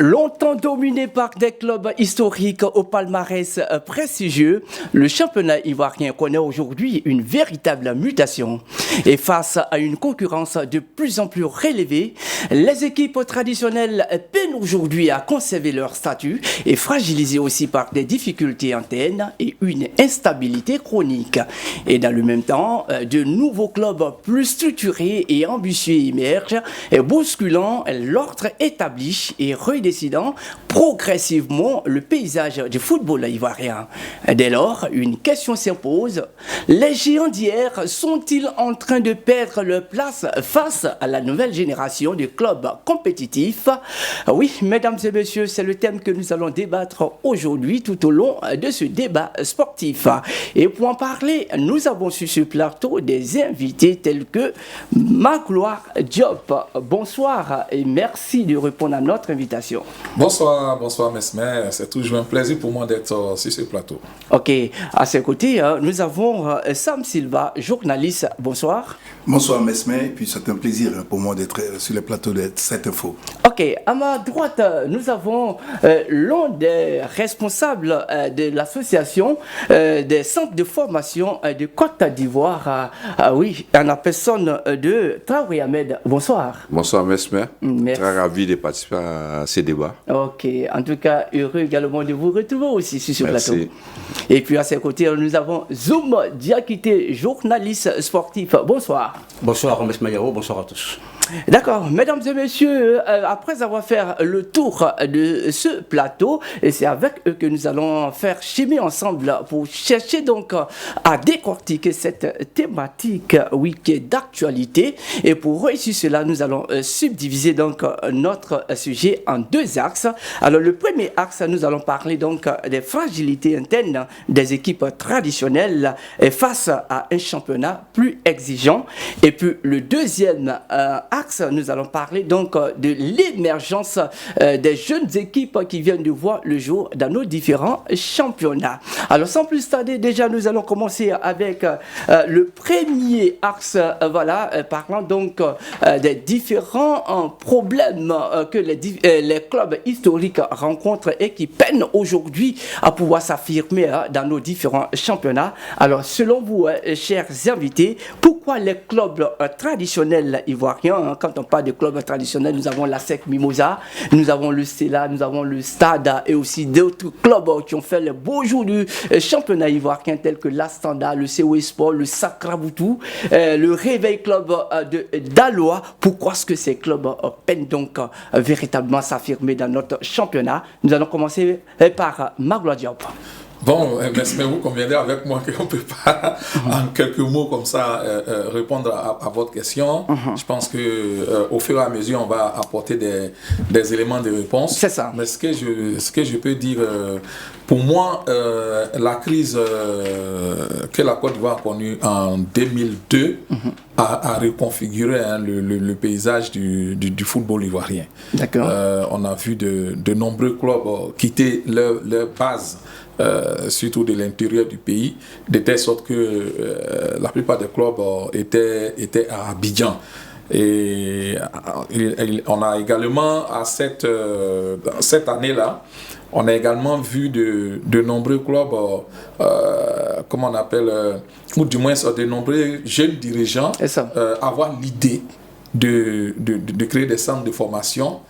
Longtemps dominé par des clubs historiques au palmarès prestigieux, le championnat ivoirien connaît aujourd'hui une véritable mutation. Et face à une concurrence de plus en plus relevée, les équipes traditionnelles peinent aujourd'hui à conserver leur statut et fragilisées aussi par des difficultés internes et une instabilité chronique. Et dans le même temps, de nouveaux clubs plus structurés et ambitieux émergent, bousculant l'ordre établi et redécidant progressivement le paysage du football ivoirien. Dès lors, une question s'impose. Les géants d'hier sont-ils en train de perdre leur place face à la nouvelle génération de clubs compétitifs? Oui, mesdames et messieurs, c'est le thème que nous allons débattre aujourd'hui tout au long de ce débat sportif. Et pour en parler, nous avons sur ce plateau des invités tels que Magloire Diop. Bonsoir et merci de répondre à notre invitation. Bonsoir Mesmer, c'est toujours un plaisir pour moi d'être sur ce plateau. Ok, à ses côtés, nous avons Sam Silva, journaliste. Bonsoir. Bonsoir Mesmer, et puis c'est un plaisir pour moi d'être sur le plateau de cette info. Ok, à ma droite, nous avons l'un des responsables de l'association des centres de formation de Côte d'Ivoire. Oui, en la personne de Traoré Ahmed. Bonsoir. Bonsoir Mesmer, Merci. Très ravi de participer à ces débats. Ok, en tout cas, heureux également de vous retrouver aussi sur ce Merci. plateau. Et puis à ses côtés, nous avons Zoum Diakité, journaliste sportif. Bonsoir. Bonsoir Mesmer Yao, bonsoir à tous. D'accord, mesdames et messieurs, après avoir fait le tour de ce plateau, et c'est avec eux que nous allons faire cheminer ensemble pour chercher donc à décortiquer cette thématique, oui, qui est d'actualité. Et pour réussir cela, nous allons subdiviser donc notre sujet en deux axes. Alors le premier axe, nous allons parler donc des fragilités internes des équipes traditionnelles face à un championnat plus exigeant. Et puis le deuxième axe, nous allons parler donc de l'émergence des jeunes équipes qui viennent de voir le jour dans nos différents championnats. Alors sans plus tarder, déjà nous allons commencer avec le premier axe, parlant donc des différents problèmes que les clubs historiques rencontrent et qui peinent aujourd'hui à pouvoir s'affirmer dans nos différents championnats. Alors selon vous, chers invités, pourquoi les clubs traditionnels ivoiriens, quand on parle de clubs traditionnels, nous avons la SEC Mimosa, nous avons le Stella, nous avons le Stade et aussi d'autres clubs qui ont fait le beau jour du championnat ivoirien tels que l'Astanda, le COE Sport, le Sacraboutou, le Réveil Club d'Aloa. Pourquoi est-ce que ces clubs peinent donc véritablement s'affirmer dans notre championnat? Nous allons commencer par Magloire Diop. Bon, mais vous conviendrez avec moi qu'on ne peut pas, en quelques mots comme ça, répondre à votre question. Je pense qu'au fur et à mesure, on va apporter des éléments de réponse. C'est ça. Mais ce que je peux dire, pour moi, la crise que la Côte d'Ivoire a connue en 2002 a reconfiguré le paysage du football ivoirien. D'accord. On a vu de nombreux clubs quitter leur base. Surtout de l'intérieur du pays, de telle sorte que la plupart des clubs étaient à Abidjan. Et on a également, cette année-là, on a également vu de nombreux clubs, comment on appelle, ou du moins de nombreux jeunes dirigeants avoir l'idée de créer des centres de formation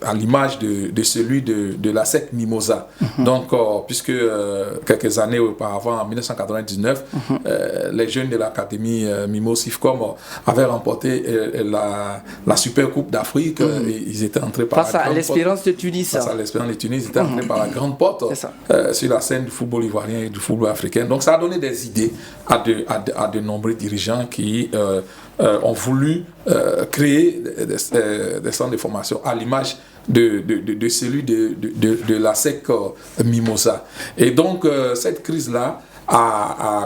à l'image de celui de la SEC Mimosa. Donc, puisque quelques années auparavant, en 1999, les jeunes de l'académie Mimo Sifcom avaient remporté la Super Coupe d'Afrique. Ils étaient entrés par face à l'Espérance de Tunis. Face à l'Espérance de Tunis, ils étaient entrés par la grande porte sur la scène du football ivoirien et du football africain. Donc, ça a donné des idées à de nombreux dirigeants qui ont voulu créer des centres de formation à l'image de celui de la SEC Mimosa. Et donc, cette crise-là a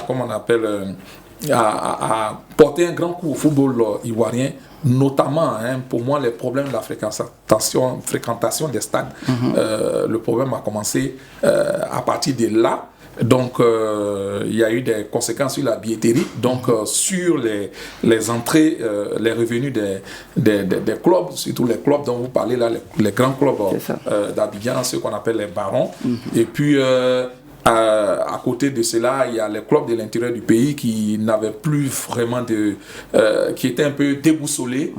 porté un grand coup au football ivoirien, notamment, pour moi, les problèmes de la fréquentation des stades. Le problème a commencé à partir de là. Donc, il y a eu des conséquences sur la billetterie, donc sur les entrées, les revenus des clubs, surtout les clubs dont vous parlez là, les grands clubs d'Abidjan, ceux qu'on appelle les barons. Et puis, à côté de cela, il y a les clubs de l'intérieur du pays qui n'avaient plus vraiment qui étaient un peu déboussolés,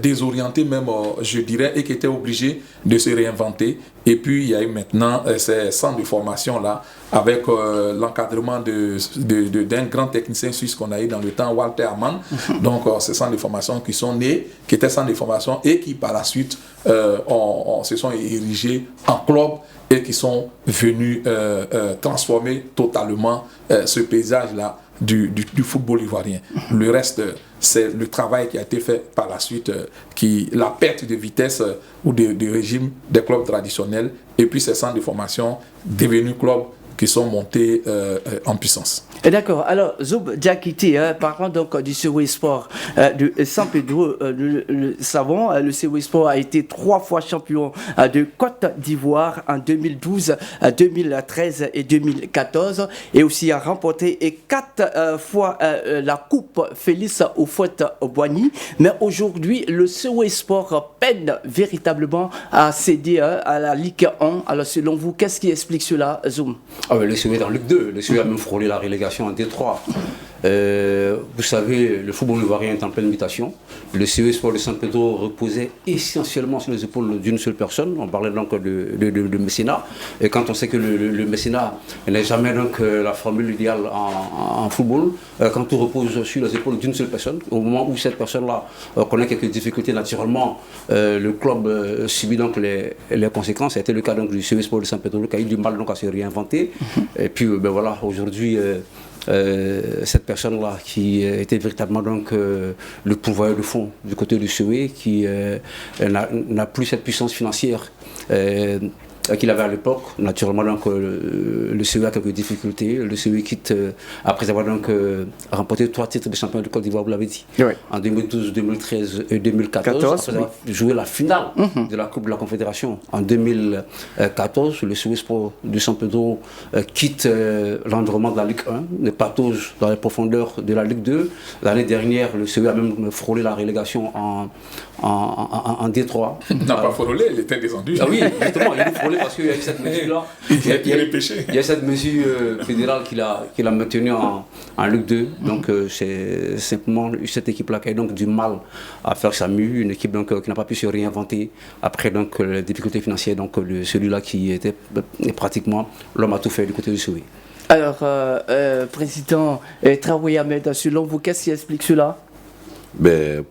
désorientés même, je dirais, et qui étaient obligés de se réinventer. Et puis, il y a eu maintenant ces centres de formation là, avec l'encadrement d'un grand technicien suisse qu'on a eu dans le temps, Walter Amann. Donc, ces centres de formation qui sont nés, qui étaient centres de formation et qui par la suite se sont érigés en clubs et qui sont venus transformer totalement ce paysage-là du football ivoirien. Le reste, c'est le travail qui a été fait par la suite, la perte de vitesse ou de régime des clubs traditionnels, et puis ces centres de formation devenus clubs qui sont montés en puissance. D'accord. Alors, Zoub Diakité, parlant donc du COE Sport de San Pedro, le savons, le COE Sport a été 3 fois champion de Côte d'Ivoire en 2012, 2013 et 2014, et aussi a remporté 4 fois la Coupe Félix Houphouët-Boigny. Mais aujourd'hui, le COE Sport peine véritablement à céder à la Ligue 1. Alors, selon vous, qu'est-ce qui explique cela, Zoum? Le COE est dans Ligue 2, le COE a même frôlé la relégation en D3. Vous savez, le football ivoirien est en pleine mutation. Le COE Sport de San Pedro reposait essentiellement sur les épaules d'une seule personne. On parlait donc de mécénat. Et quand on sait que le mécénat n'est jamais donc la formule idéale en football, quand tout repose sur les épaules d'une seule personne, au moment où cette personne-là connaît quelques difficultés, naturellement, le club subit donc les conséquences. C'était le cas donc du COE Sport de San Pedro qui a eu du mal donc à se réinventer. Et puis, voilà, aujourd'hui, cette personne-là qui était véritablement donc le pourvoyeur de fonds du côté du COE, qui n'a plus cette puissance financière qu'il avait à l'époque. Naturellement, donc, le COE a quelques difficultés. Le COE quitte après avoir donc remporté 3 titres de champion de Côte d'Ivoire, vous l'avez dit, en 2012, 2013 et 2014. Après avoir joué la finale de la Coupe de la Confédération en 2014, le COE Sport de San Pedro quitte l'environnement de la Ligue 1, ne patauge dans les profondeurs de la Ligue 2. L'année dernière, le COE a même frôlé la relégation en D3. Il n'a pas frôlé, il était descendu. Ah oui, justement, il a frôlé parce qu'il y a eu cette mesure-là. Il y a cette mesure fédérale qu'il a maintenue en Ligue 2. Donc c'est simplement cette équipe-là qui a donc du mal à faire sa mue, une équipe donc, qui n'a pas pu se réinventer après donc, les difficultés financières. Donc celui-là qui était pratiquement l'homme à tout faire du côté du COE. Alors, Président Traoré Ahmed, selon vous, qu'est-ce qui explique cela?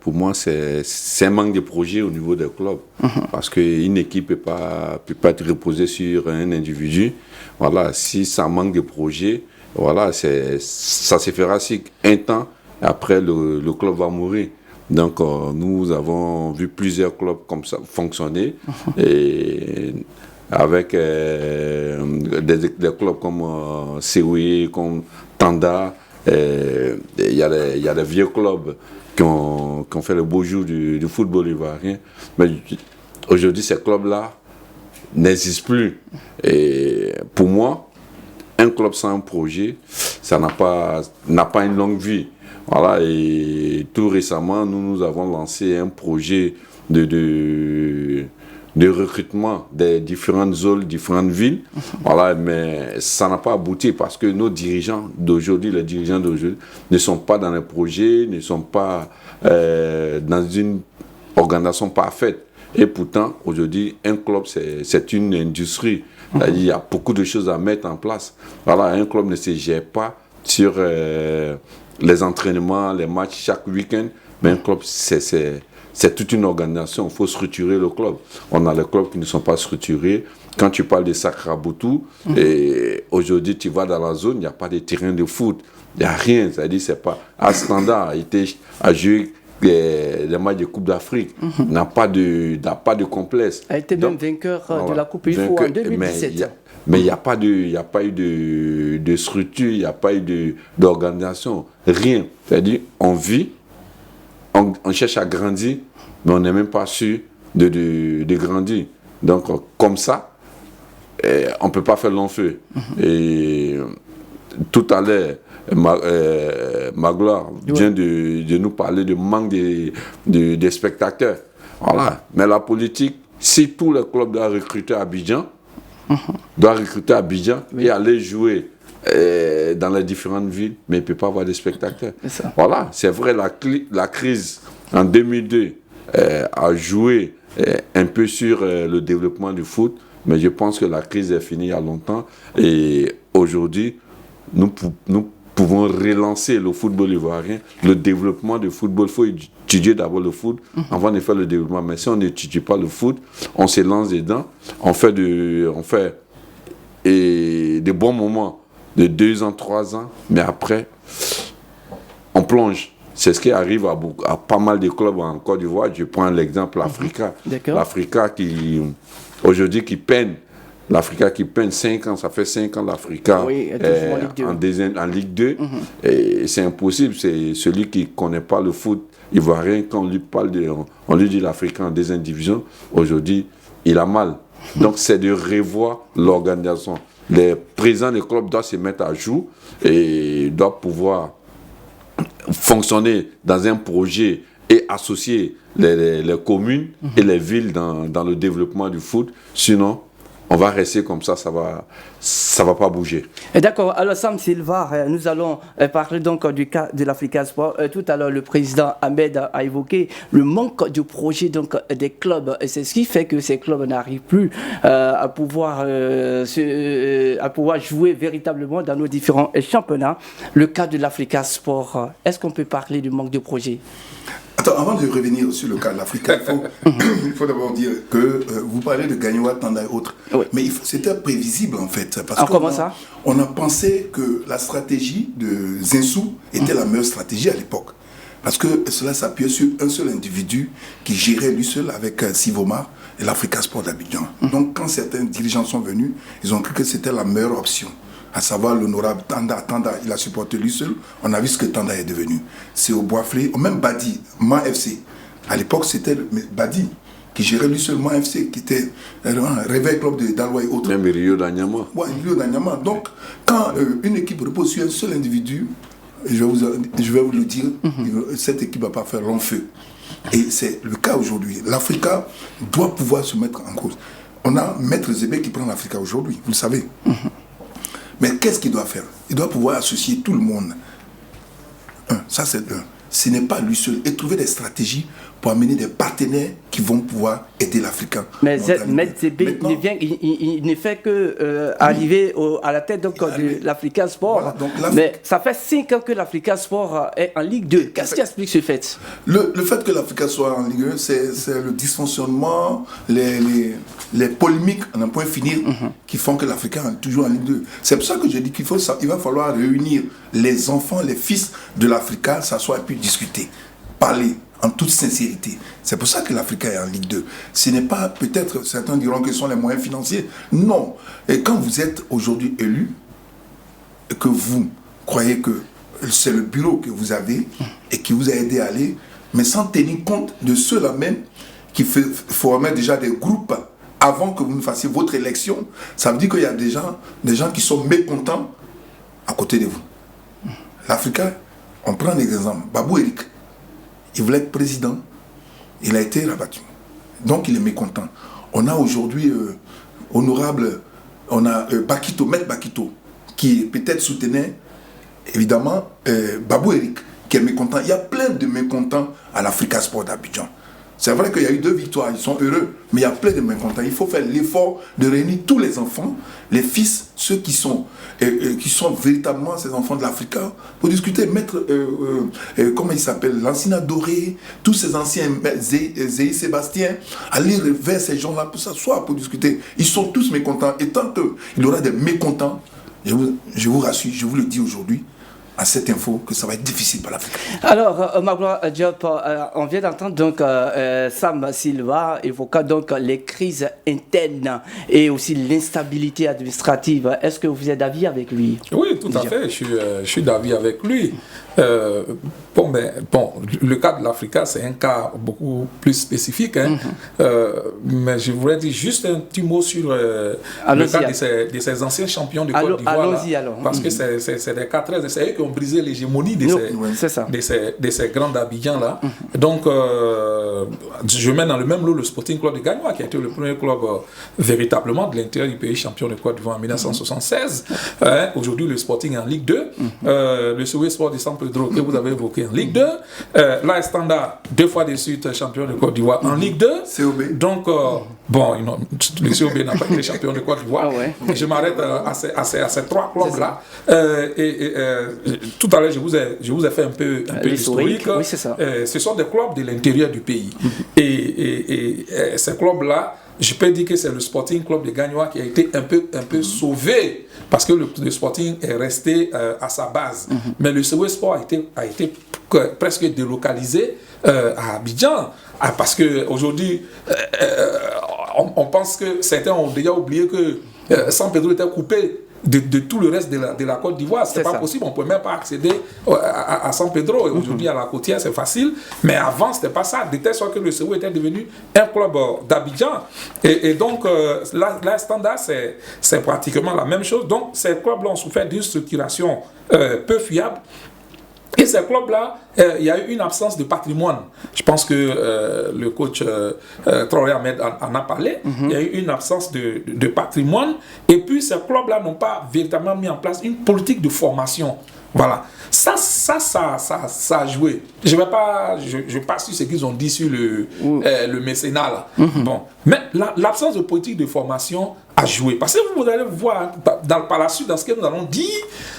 Pour moi, c'est un manque de projet au niveau des clubs. Parce qu'une équipe ne peut pas être reposée sur un individu. Voilà, si ça manque de projet, voilà, ça se fera si un temps, après le club va mourir. Donc, nous avons vu plusieurs clubs comme ça fonctionner. Et avec des clubs comme COE, comme Tanda, il y a des vieux clubs qui ont fait le beau jour du football ivoirien. Mais aujourd'hui, ces clubs-là n'existent plus. Et pour moi, un club sans un projet, ça n'a pas une longue vie. Voilà, et tout récemment, nous avons lancé un projet de recrutement des différentes zones, différentes villes. Voilà, mais ça n'a pas abouti parce que nos dirigeants d'aujourd'hui, les dirigeants d'aujourd'hui, ne sont pas dans les projets, ne sont pas dans une organisation parfaite. Et pourtant, aujourd'hui, un club, c'est une industrie. Il y a beaucoup de choses à mettre en place. Voilà, un club ne se gère pas sur les entraînements, les matchs chaque week-end, mais un club, c'est toute une organisation. Il faut structurer le club. On a les clubs qui ne sont pas structurés. Quand tu parles de Sakraboutou, et aujourd'hui tu vas dans la zone, il n'y a pas de terrain de foot. Il n'y a rien. C'est-à-dire, c'est pas. Astanda a joué les matchs de Coupe d'Afrique. N'a pas de complexe. A été même vainqueur de la Coupe UFO en 2017. Mais il n'y a pas eu de structure, il n'y a pas eu d'organisation. Rien. C'est-à-dire, on vit, on cherche à grandir, mais on n'est même pas sûr de grandir. Donc, comme ça, on ne peut pas faire long feu. Et tout à l'heure, Magloire vient de nous parler du manque des spectateurs. Voilà. Mais la politique, si tous les clubs doivent recruter à Abidjan, et aller jouer dans les différentes villes, mais il ne peut pas avoir de spectateurs. Voilà, c'est vrai, la crise en 2002 a joué un peu sur le développement du foot, mais je pense que la crise est finie il y a longtemps. Et aujourd'hui, nous pouvons relancer le football ivoirien, le développement du football. Il faut étudier d'abord le foot avant de faire le développement. Mais si on n'étudie pas le foot, on se lance dedans, on fait des bons moments de 2 ans, 3 ans, mais après, on plonge. C'est ce qui arrive à pas mal de clubs en Côte d'Ivoire. Je prends l'exemple l'Africa. L'Africa qui, aujourd'hui, qui peine. L'Africa qui peine 5 ans, ça fait 5 ans l'Africa en Ligue 2. Et c'est impossible. C'est celui qui ne connaît pas le foot ivoirien, quand on lui dit l'Africa en deuxième division, aujourd'hui, il a mal. Donc c'est de revoir l'organisation. Les présidents des clubs doivent se mettre à jour et doivent pouvoir fonctionner dans un projet et associer les communes et les villes dans le développement du foot. Sinon, on va rester comme ça va pas bouger. D'accord. Alors Sam Silva, nous allons parler donc du cas de l'Africa Sport. Tout à l'heure, le président Ahmed a évoqué le manque de projet donc des clubs. Et c'est ce qui fait que ces clubs n'arrivent plus à pouvoir jouer véritablement dans nos différents championnats. Le cas de l'Africa Sport, est-ce qu'on peut parler du manque de projet? Attends, avant de revenir sur le cas de l'Afrique, il faut d'abord dire que vous parlez de Gagnoua, Tanda et autres. Oui. Mais c'était prévisible en fait. Parce comment ça? On a pensé que la stratégie de Zinsou était la meilleure stratégie à l'époque. Parce que cela s'appuyait sur un seul individu qui gérait lui seul avec Sivomar et l'Africa Sport d'Abidjan. Donc quand certains dirigeants sont venus, ils ont cru que c'était la meilleure option. À savoir l'honorable Tanda, il a supporté lui seul. On a vu ce que Tanda est devenu. C'est au Boisflé, même Badi, Man FC. À l'époque, c'était Badi qui gérait lui seul Man FC, qui était un réveil club de Daloa et autres. Même Rio d'Anyama. Oui, Rio d'Anyama. Donc, quand une équipe repose sur un seul individu, je vais vous le dire, cette équipe ne va pas faire long feu. Et c'est le cas aujourd'hui. L'Africa doit pouvoir se mettre en cause. On a Maître Zébé qui prend l'Africa aujourd'hui, vous le savez. Mais qu'est-ce qu'il doit faire? Il doit pouvoir associer tout le monde. Ça, c'est un. Ce n'est pas lui seul. Et trouver des stratégies pour amener des partenaires qui vont pouvoir aider l'Africain. Mais Zébé, il ne fait que arriver à la tête donc, de l'Africa Sport. Voilà, donc, mais ça fait 5 ans que l'Africa Sport est en Ligue 2. Qu'est-ce qui explique ce fait? Le fait que l'Africa soit en Ligue 1, c'est le dysfonctionnement, les polémiques à un point finir qui font que l'Africain est toujours en Ligue 2. C'est pour ça que je dis qu'il va falloir réunir les enfants, les fils de l'Africa, s'asseoir et puis discuter, parler en toute sincérité. C'est pour ça que l'Africa est en Ligue 2. Ce n'est pas, peut-être, certains diront que ce sont les moyens financiers. Non. Et quand vous êtes aujourd'hui élu, et que vous croyez que c'est le bureau que vous avez et qui vous a aidé à aller, mais sans tenir compte de ceux-là même qui formaient déjà des groupes avant que vous ne fassiez votre élection, ça veut dire qu'il y a des gens qui sont mécontents à côté de vous. L'Africa, on prend un exemple. Babou Eric, il voulait être président, il a été rabattu. Donc il est mécontent. On a aujourd'hui honorable, on a Bakito, Maître Bakito, qui peut-être soutenait évidemment Babou Eric, qui est mécontent. Il y a plein de mécontents à l'Africa Sport d'Abidjan. C'est vrai qu'il y a eu 2 victoires, ils sont heureux, mais il y a plein de mécontents. Il faut faire l'effort de réunir tous les enfants, les fils, ceux qui sont véritablement ces enfants de l'Africa, pour discuter, mettre, comment il s'appelle, l'ancien Doré, tous ces anciens, Zéhi Sébastien, aller vers ces gens-là pour s'asseoir, pour discuter. Ils sont tous mécontents. Et tant qu'il y aura des mécontents, je vous rassure, je vous le dis aujourd'hui, à cette info, que ça va être difficile pour l'Afrique. Alors, Magloire Diop, on vient d'entendre donc Sam Silva évoquant donc les crises internes et aussi l'instabilité administrative. Est-ce que vous êtes d'avis avec lui? Oui, tout à fait. Je suis d'avis avec lui. le cas de l'Africa, c'est un cas beaucoup plus spécifique. Mais je voudrais dire juste un petit mot sur le cas de ces anciens champions de Côte d'Ivoire. Parce que c'est des cas très... C'est eux qui ont brisé l'hégémonie de ces grands d'Abidjan-là. Donc, je mets dans le même lot le Sporting Club de Gagnoa, qui a été le premier club véritablement de l'intérieur du pays champion de Côte d'Ivoire en 1976. Aujourd'hui, le Sporting est en Ligue 2. Le Soué Sport de San Pedro, que vous avez évoqué, en Ligue 2. L'AS Standard, 2 fois de suite champion de Côte d'Ivoire en Ligue 2. COB. Donc, le COB n'a pas été champion de Côte d'Ivoire. Je m'arrête à ces 3 clubs-là. Tout à l'heure, je vous ai fait un peu l'historique. Oui, c'est ça. Ce sont des clubs de l'intérieur du pays. Et ces clubs-là, je peux dire que c'est le Sporting Club de Gagnoa qui a été un peu sauvé parce que le Sporting est resté à sa base. Mais le COE Sport a été presque délocalisé à Abidjan parce qu'aujourd'hui, on pense que certains ont déjà oublié que San Pedro était coupé de tout le reste de la Côte d'Ivoire. C'est pas possible, on ne peut même pas accéder à San Pedro. Et aujourd'hui, à la côtière, c'est facile. Mais avant, ce n'était pas ça. De telle sorte que le CEU était devenu un club d'Abidjan. Et donc, la Standard, c'est pratiquement la même chose. Donc, ces clubs-là ont souffert d'une structuration peu fiable. Et ces clubs-là, il y a eu une absence de patrimoine. Je pense que le coach Traoré Ahmed en a parlé. Il y a eu une absence de patrimoine. Et puis, ces clubs-là n'ont pas véritablement mis en place une politique de formation. Voilà. Ça a joué. Je passe sur ce qu'ils ont dit sur le mécénat. Là. Bon. Mais l'absence de politique de formation a joué. Parce que vous allez voir par la suite, dans ce que nous allons dire,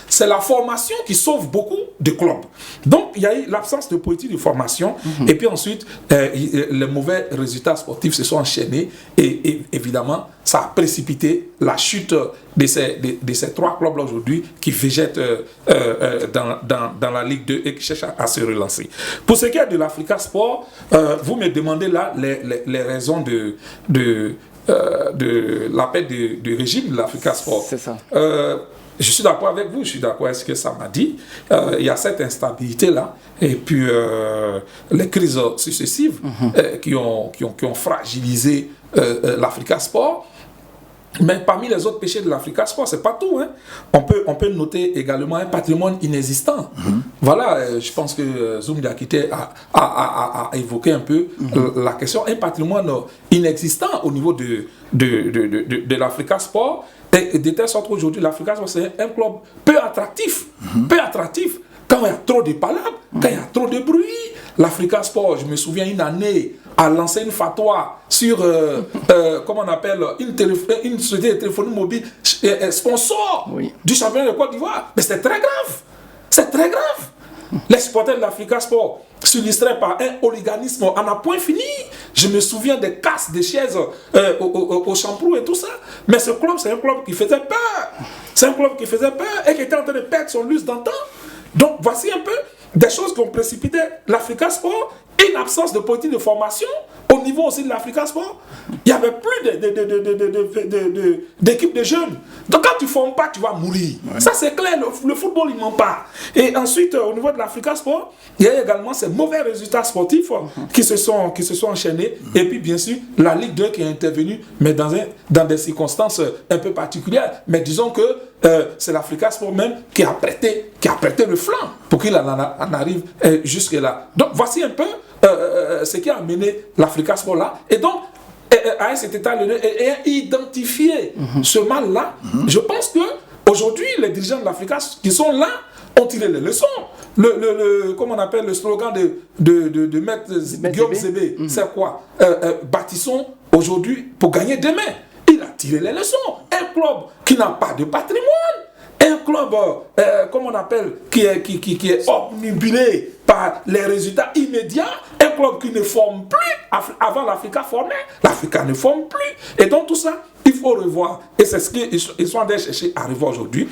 c'est la formation qui sauve beaucoup de clubs. Donc, il y a eu l'absence de politique de formation. Et puis ensuite, les mauvais résultats sportifs se sont enchaînés. Et évidemment, ça a précipité la chute de ces 3 clubs-là aujourd'hui qui végètent dans la Ligue 2 et qui cherchent à se relancer. Pour ce qui est de l'Africa Sport, vous me demandez là les raisons de l'appel du régime de l'Africa Sport. C'est ça. Je suis d'accord avec vous, je suis d'accord avec ce que ça m'a dit. Il y a cette instabilité-là, et puis les crises successives qui ont fragilisé l'Africa Sport. Mais parmi les autres péchés de l'Africa Sport, c'est pas tout. On peut noter également un patrimoine inexistant. Voilà, je pense que Zoum Diakité a évoqué un peu la question. Un patrimoine inexistant au niveau de l'Africa Sport. Et de telle sorte qu'aujourd'hui, l'Africa Sport, c'est un club peu attractif. Peu attractif. Quand il y a trop de palabres, quand il y a trop de bruit, l'Africa Sport, je me souviens une année, a lancé une fatwa sur, comment on appelle, une société de téléphonie mobile sponsor du championnat de Côte d'Ivoire. Mais c'est très grave. C'est très grave. Les supporters de l'Africa Sport s'illustraient par un hooliganisme en un point fini. Je me souviens des casses, des chaises au Champrou et tout ça. Mais ce club, c'est un club qui faisait peur. C'est un club qui faisait peur et qui était en train de perdre son lustre d'antan. Donc, voici un peu des choses qui ont précipité l'Africa Sport et une absence de politique de formation au niveau aussi de l'Africa Sport. Il n'y avait plus d'équipe de jeunes. Donc, quand tu ne formes pas, tu vas mourir. Ça, c'est clair. Le football, il ne ment pas. Et ensuite, au niveau de l'Africa Sport, il y a également ces mauvais résultats sportifs qui se sont enchaînés. Et puis, bien sûr, la Ligue 2 qui est intervenue, mais dans des circonstances un peu particulières. Mais disons que c'est l'Africa Sport même qui a prêté le flanc pour qu'il en arrive jusque-là. Donc, voici un peu ce qui a amené l'Africa Sport là. Et donc, à cet état ayant identifié ce mal-là, je pense que aujourd'hui, les dirigeants de l'Africa qui sont là ont tiré les leçons. Comment on appelle le slogan de Maître Guillaume Zébé, c'est quoi? Bâtissons aujourd'hui pour gagner demain. Il a tiré les leçons. Un club qui n'a pas de patrimoine, un club, comment on appelle, qui est obnubilé par les résultats immédiats, un club qui ne forme plus. Avant, l'Africa formait, l'Africa ne forme plus. Et donc tout ça, il faut revoir. Et c'est ce qu'ils sont en train de chercher à revoir aujourd'hui.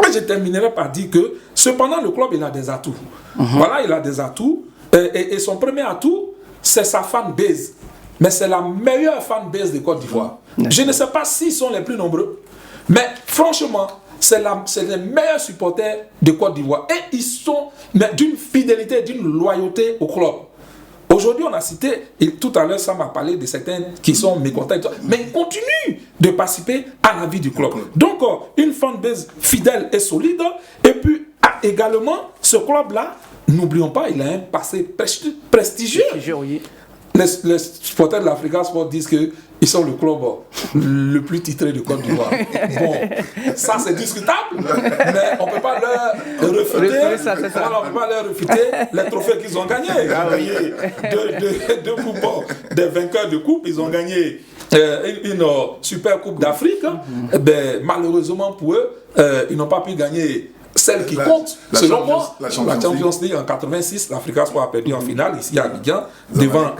Et je terminerai par dire que, cependant, le club, il a des atouts. Voilà, il a des atouts. Et son premier atout, c'est sa fanbase. Mais c'est la meilleure fanbase de Côte d'Ivoire. Je ne sais pas s'ils sont les plus nombreux. Mais franchement, c'est les meilleurs supporters de Côte d'Ivoire. Et ils sont d'une fidélité, d'une loyauté au club. Aujourd'hui, on a cité, et tout à l'heure, ça m'a parlé de certains qui sont mécontents, mais ils continuent de participer à la vie du club. Donc, une fanbase fidèle et solide. Et puis, également, ce club-là, n'oublions pas, il a un passé prestigieux. Oui. Les supporters de l'Africa Sport disent qu'ils sont le club le plus titré de Côte d'Ivoire. Bon, ça c'est discutable, mais on ne peut pas leur refuter. On peut pas leur refuter les trophées qu'ils ont gagnés. Ils ont gagné deux coupes, des vainqueurs de coupe. Ils ont gagné une super coupe d'Afrique. Ben, malheureusement pour eux, ils n'ont pas pu gagner celle qui compte, selon moi, la Champions League en 86, l'Africa Sport a perdu en finale ici à Abidjan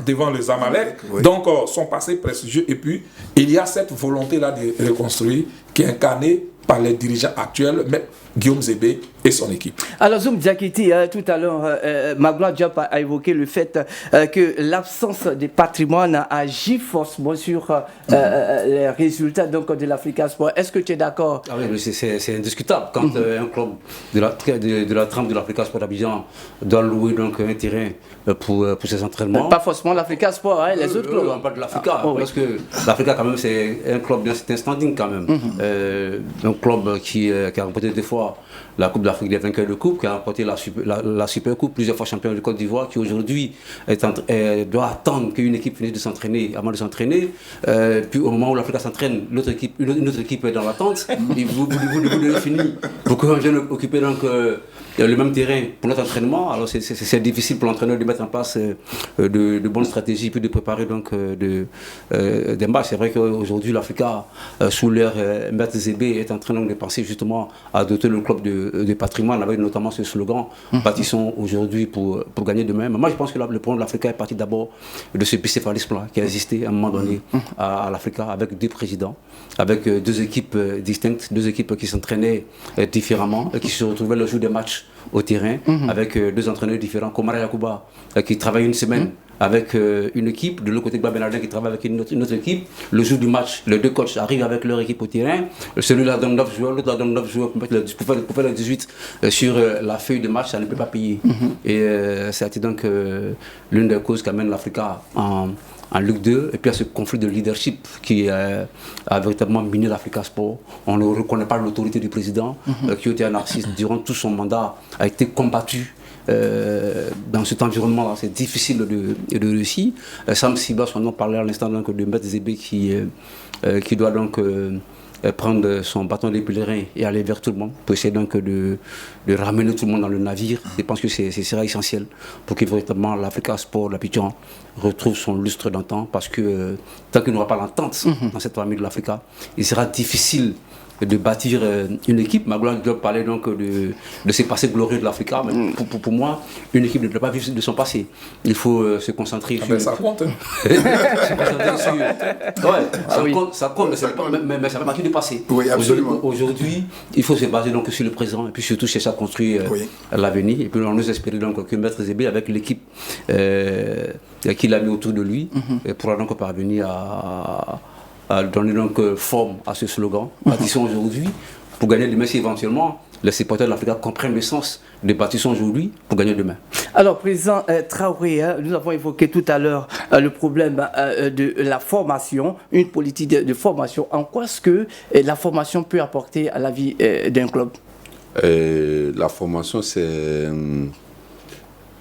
devant les Zamalek. Oui. Donc, son passé prestigieux. Et puis, il y a cette volonté-là de reconstruire qui est incarnée par les dirigeants actuels, mais Guillaume Zébé et son équipe. Alors, Zoum Diakité, tout à l'heure, Magloire Diop a évoqué le fait que l'absence de patrimoine agit forcément sur les résultats donc, de l'Africa Sport. Est-ce que tu es d'accord? Ah oui, c'est indiscutable. Quand un club de la trempe de l'Africa Sport d'Abidjan doit louer donc, un terrain pour ses entraînements. Pas forcément l'Africa Sport, hein, les autres clubs. Pas de l'Africa, parce que l'Africa, quand même, c'est un club d'un certain standing, quand même. Un club qui a remporté 2 fois la Coupe d'Afrique des vainqueurs de coupe, qui a remporté la Super Coupe, plusieurs fois champion de Côte d'Ivoire, qui aujourd'hui doit attendre qu'une équipe finisse de s'entraîner avant de s'entraîner. Puis au moment où l'Africa s'entraîne, une autre équipe est dans l'attente. Vous devez finir pour que je occupe donc le même terrain pour notre entraînement. Alors c'est difficile pour l'entraîneur de mettre en place de bonnes stratégies puis de préparer donc des matchs. C'est vrai qu'aujourd'hui l'Africa sous l'ère Maître Zébé est en train donc, de penser justement à doter le club de patrimoine avec notamment ce slogan bâtissons aujourd'hui pour gagner demain. Mais moi je pense que le problème de l'Africa est parti d'abord de ce bicéphalisme-là qui a existé à un moment donné à l'Africa avec 2 présidents, avec 2 équipes distinctes, 2 équipes qui s'entraînaient différemment et qui se retrouvaient le jour des matchs au terrain avec 2 entraîneurs différents. Komara Yakuba qui travaille une semaine avec une équipe, de l'autre côté Gba Benardin qui travaille avec une autre équipe. Le jour du match, les 2 coachs arrivent avec leur équipe au terrain. Celui-là donne 9 joueurs, l'autre donne 9 joueurs pour faire le 18 sur la feuille de match, ça ne peut pas payer. Et c'était donc l'une des causes qui amène l'Africa en Ligue 2, et puis il y a ce conflit de leadership qui a véritablement miné l'Africa Sport. On ne reconnaît pas l'autorité du président, qui était un narcisse durant tout son mandat, a été combattu. Dans cet environnement-là, c'est difficile de réussir. Sam Siba, son nom parlait à l'instant donc, de Maître Zébé qui doit donc prendre son bâton des pèlerins et aller vers tout le monde pour essayer donc de ramener tout le monde dans le navire. Je pense que ce sera essentiel pour que véritablement l'Africa Sport d'Abidjan retrouve son lustre d'antan, parce que tant qu'il n'y aura pas l'entente dans cette famille de l'Africa, il sera difficile de bâtir une équipe. Magloire Diop parlait donc de ces passés glorieux de l'Africa, mais pour moi, une équipe ne doit pas vivre de son passé. Il faut se concentrer sur... ça compte. Ça compte, mais ça fait partie du passé. Oui, absolument. Aujourd'hui, il faut se baser donc sur le présent et puis surtout chercher à construire l'avenir. Et puis on nous espère donc que Maître Zébé, avec l'équipe qu'il a mis autour de lui, pourra donc parvenir à donner donc forme à ce slogan. Bâtissons aujourd'hui pour gagner demain, si éventuellement les supporters de l'Afrique comprennent le sens de bâtissons aujourd'hui pour gagner demain. Alors, président Traoré, nous avons évoqué tout à l'heure le problème de la formation, une politique de formation. En quoi est-ce que la formation peut apporter à la vie d'un club? La formation, c'est...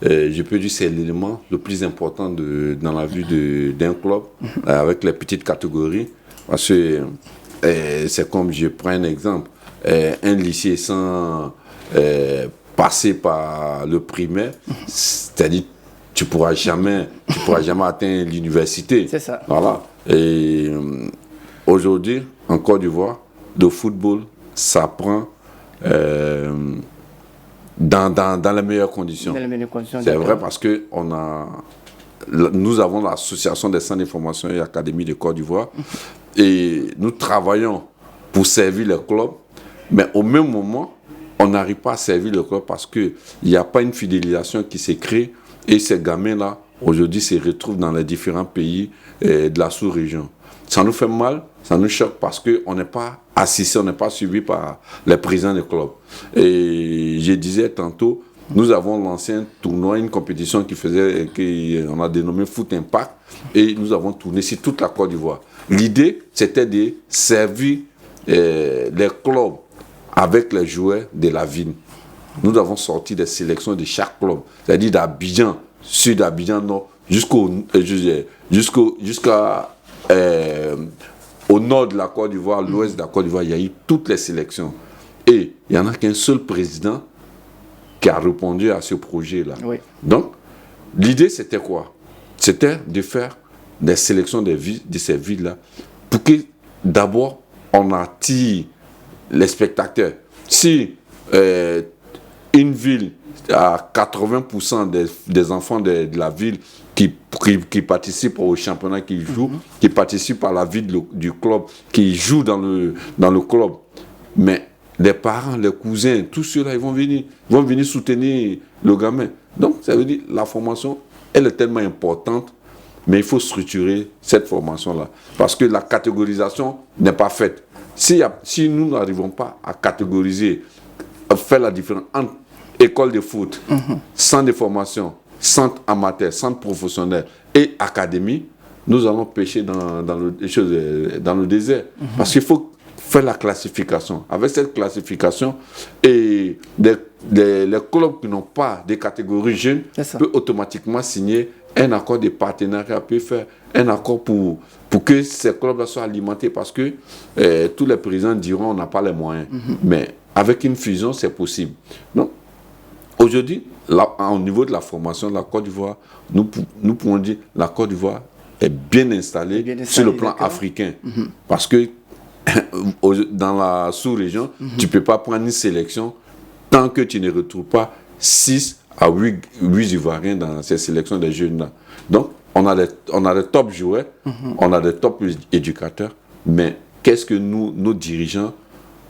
je peux dire c'est l'élément le plus important dans la vie d'un club, avec les petites catégories. Parce que c'est comme, je prends un exemple, un lycée sans passer par le primaire, c'est-à-dire tu ne pourras jamais atteindre l'université. C'est ça. Voilà. Et aujourd'hui, en Côte d'Ivoire, le football s'apprend dans les meilleures conditions. C'est vrai, parce que nous avons l'association des centres de formation et académies de Côte d'Ivoire et nous travaillons pour servir les clubs, mais au même moment, on n'arrive pas à servir le club parce qu'il n'y a pas une fidélisation qui s'est créée, et ces gamins-là, aujourd'hui, se retrouvent dans les différents pays de la sous-région. ça nous fait mal, ça nous choque parce qu'on n'est pas assisté, on n'est pas suivi par les présidents des clubs. Et je disais tantôt, nous avons lancé un tournoi, une compétition qu'on a dénommé Foot Impact, et nous avons tourné sur toute la Côte d'Ivoire. L'idée, c'était de servir les clubs avec les joueurs de la ville. Nous avons sorti des sélections de chaque club, c'est-à-dire d'Abidjan, sud d'Abidjan Nord, jusqu'à au nord de la Côte d'Ivoire, l'ouest de la Côte d'Ivoire, il y a eu toutes les sélections. Et il n'y en a qu'un seul président qui a répondu à ce projet-là. Oui. Donc, l'idée, c'était quoi? C'était de faire des sélections de ces villes-là pour que, d'abord, on attire les spectateurs. Si une ville a 80% des enfants de la ville qui participent au championnat, qui jouent, qui participent à la vie du club, qui jouent dans le club, mais les parents, les cousins, tous ceux-là, ils vont venir soutenir le gamin. Donc, ça veut dire la formation, elle est tellement importante, mais il faut structurer cette formation-là. Parce que la catégorisation n'est pas faite. Si nous n'arrivons pas à catégoriser, à faire la différence entre école de foot, centre de formation, centre amateur, centre professionnel et académie, nous allons pêcher dans le désert. Parce qu'il faut faire la classification. Avec cette classification, et les clubs qui n'ont pas de catégories jeunes peuvent automatiquement signer un accord de partenariat, peut faire un accord pour que ces clubs-là soient alimentés, parce que tous les présidents diront on n'a pas les moyens. Mais avec une fusion, c'est possible. Donc, aujourd'hui, au niveau de la formation de la Côte d'Ivoire, nous pouvons dire que la Côte d'Ivoire est bien installée sur le plan africain. Parce que dans la sous-région, tu ne peux pas prendre une sélection tant que tu ne retrouves pas 6 à 8 Ivoiriens dans ces sélections des jeunes-là. Donc, on a des top joueurs, on a des top éducateurs, mais qu'est-ce que nos dirigeants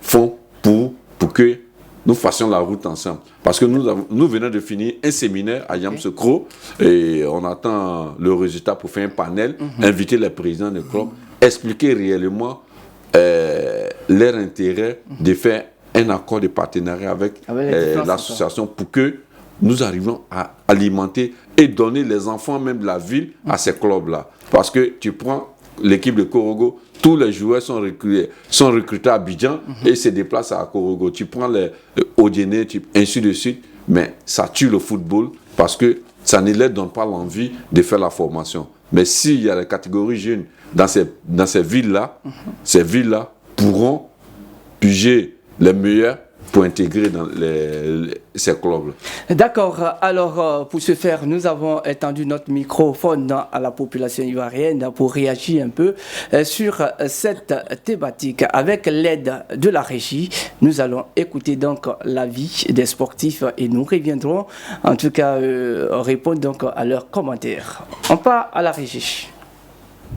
font pour que nous fassions la route ensemble? Parce que nous venons de finir un séminaire à Yamoussoukro et on attend le résultat pour faire un panel, inviter les présidents des clubs, expliquer réellement leur intérêt de faire un accord de partenariat avec l'association pour que nous arrivons à alimenter et donner les enfants même de la ville à ces clubs-là. Parce que tu prends l'équipe de Korogo, tous les joueurs sont recrutés à Abidjan et se déplacent à Korogo. Tu prends les Odienné, ainsi de suite, mais ça tue le football parce que ça ne leur donne pas l'envie de faire la formation. Mais s'il y a les catégories jeunes dans ces villes-là, ces villes-là pourront piger les meilleurs pour intégrer dans ces clubs. D'accord. Alors, pour ce faire, nous avons étendu notre microphone à la population ivoirienne pour réagir un peu sur cette thématique. Avec l'aide de la régie, nous allons écouter donc l'avis des sportifs et nous reviendrons, en tout cas, répondre donc à leurs commentaires. On part à la régie.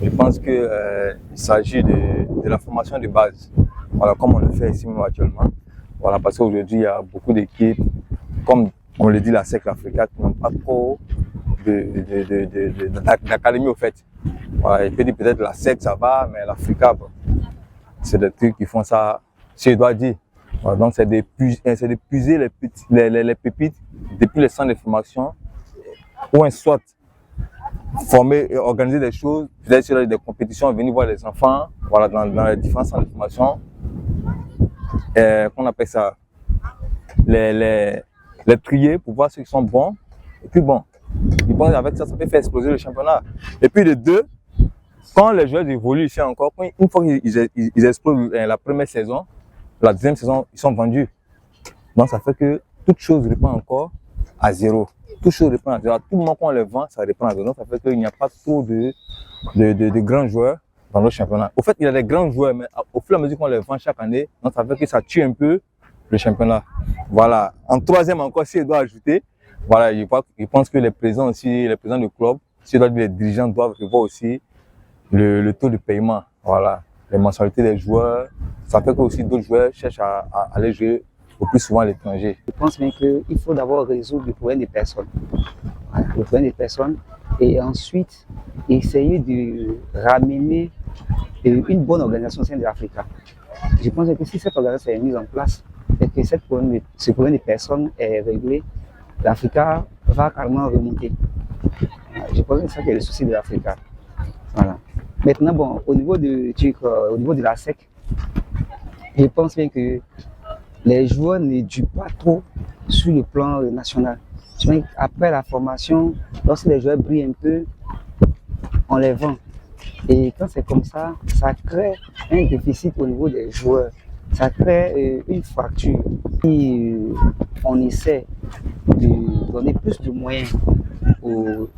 Je pense qu'il s'agit de la formation de base, voilà, comme on le fait ici même actuellement. Voilà, parce qu'aujourd'hui, il y a beaucoup d'équipes, comme on le dit, la SEC Africa, qui n'ont pas trop d'académie au fait. Voilà, il peut dire peut-être la SEC, ça va, mais l'Africa, bon, c'est des trucs qui font ça, si je dois dire. Voilà, donc, c'est de puiser les pépites depuis les centres de formation, ou soit former et organiser des choses, peut-être sur des compétitions, venir voir les enfants, voilà, dans les différents centres de formation. Qu'on appelle ça, les trier pour voir ceux qui sont bons. Et puis bon, je pense qu'avec ça, ça peut faire exploser le championnat. Et puis de deux, quand les joueurs évoluent ici encore, une fois qu'ils explosent la première saison, la deuxième saison, ils sont vendus. Donc ça fait que toute chose reprend encore à zéro. Toute chose reprend à zéro. À tout moment qu'on les vend, ça reprend à zéro. Donc ça fait qu'il n'y a pas trop de grands joueurs dans le championnat. Au fait, il y a des grands joueurs, mais au fur et à mesure qu'on les vend chaque année, donc ça fait que ça tue un peu le championnat. Voilà. En troisième encore, si je dois ajouter, voilà, je pense que les présidents aussi, les présidents de club, si les dirigeants doivent revoir aussi le taux de paiement. Voilà. Les mensualités des joueurs. Ça fait que aussi d'autres joueurs cherchent à aller jouer au plus souvent à l'étranger. Je pense bien qu'il faut d'abord résoudre le problème des personnes. Voilà, le problème des personnes. Et ensuite, essayer de ramener une bonne organisation au sein de l'Africa. Je pense que si cette organisation est mise en place et que ce problème de personnes est réglé, l'Africa va carrément remonter. Je pense que c'est ça qui est le souci de l'Africa. Voilà. Maintenant, bon, au niveau de la SEC, je pense bien que les joueurs ne durent pas trop sur le plan national. Après la formation, lorsque les joueurs brillent un peu, on les vend. Et quand c'est comme ça, ça crée un déficit au niveau des joueurs. Ça crée une fracture. Et on essaie de donner plus de moyens aux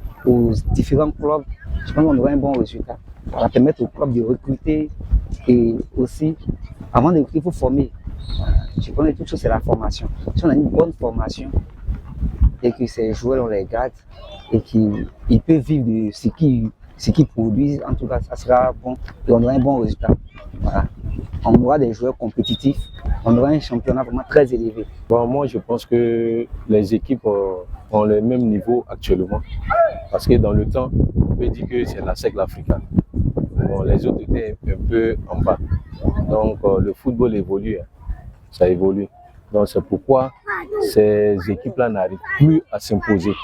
différents clubs. Je pense qu'on aura un bon résultat. Ça va permettre aux clubs de recruter et aussi, avant de recruter, il faut former. Je pense que toute chose, c'est la formation. Si on a une bonne formation et que ces joueurs, on les garde et qu'ils peuvent vivre de ce qu'ils produisent, en tout cas, ça sera bon et on aura un bon résultat. Voilà. On aura des joueurs compétitifs, on aura un championnat vraiment très élevé. Bon, moi, je pense que les équipes ont le même niveau actuellement. Parce que dans le temps, on peut dire que c'est la SEC l'Africa. Bon, les autres étaient un peu en bas. Donc, le football évolue. Ça évolue. Donc, c'est pourquoi ces équipes-là n'arrivent plus à s'imposer.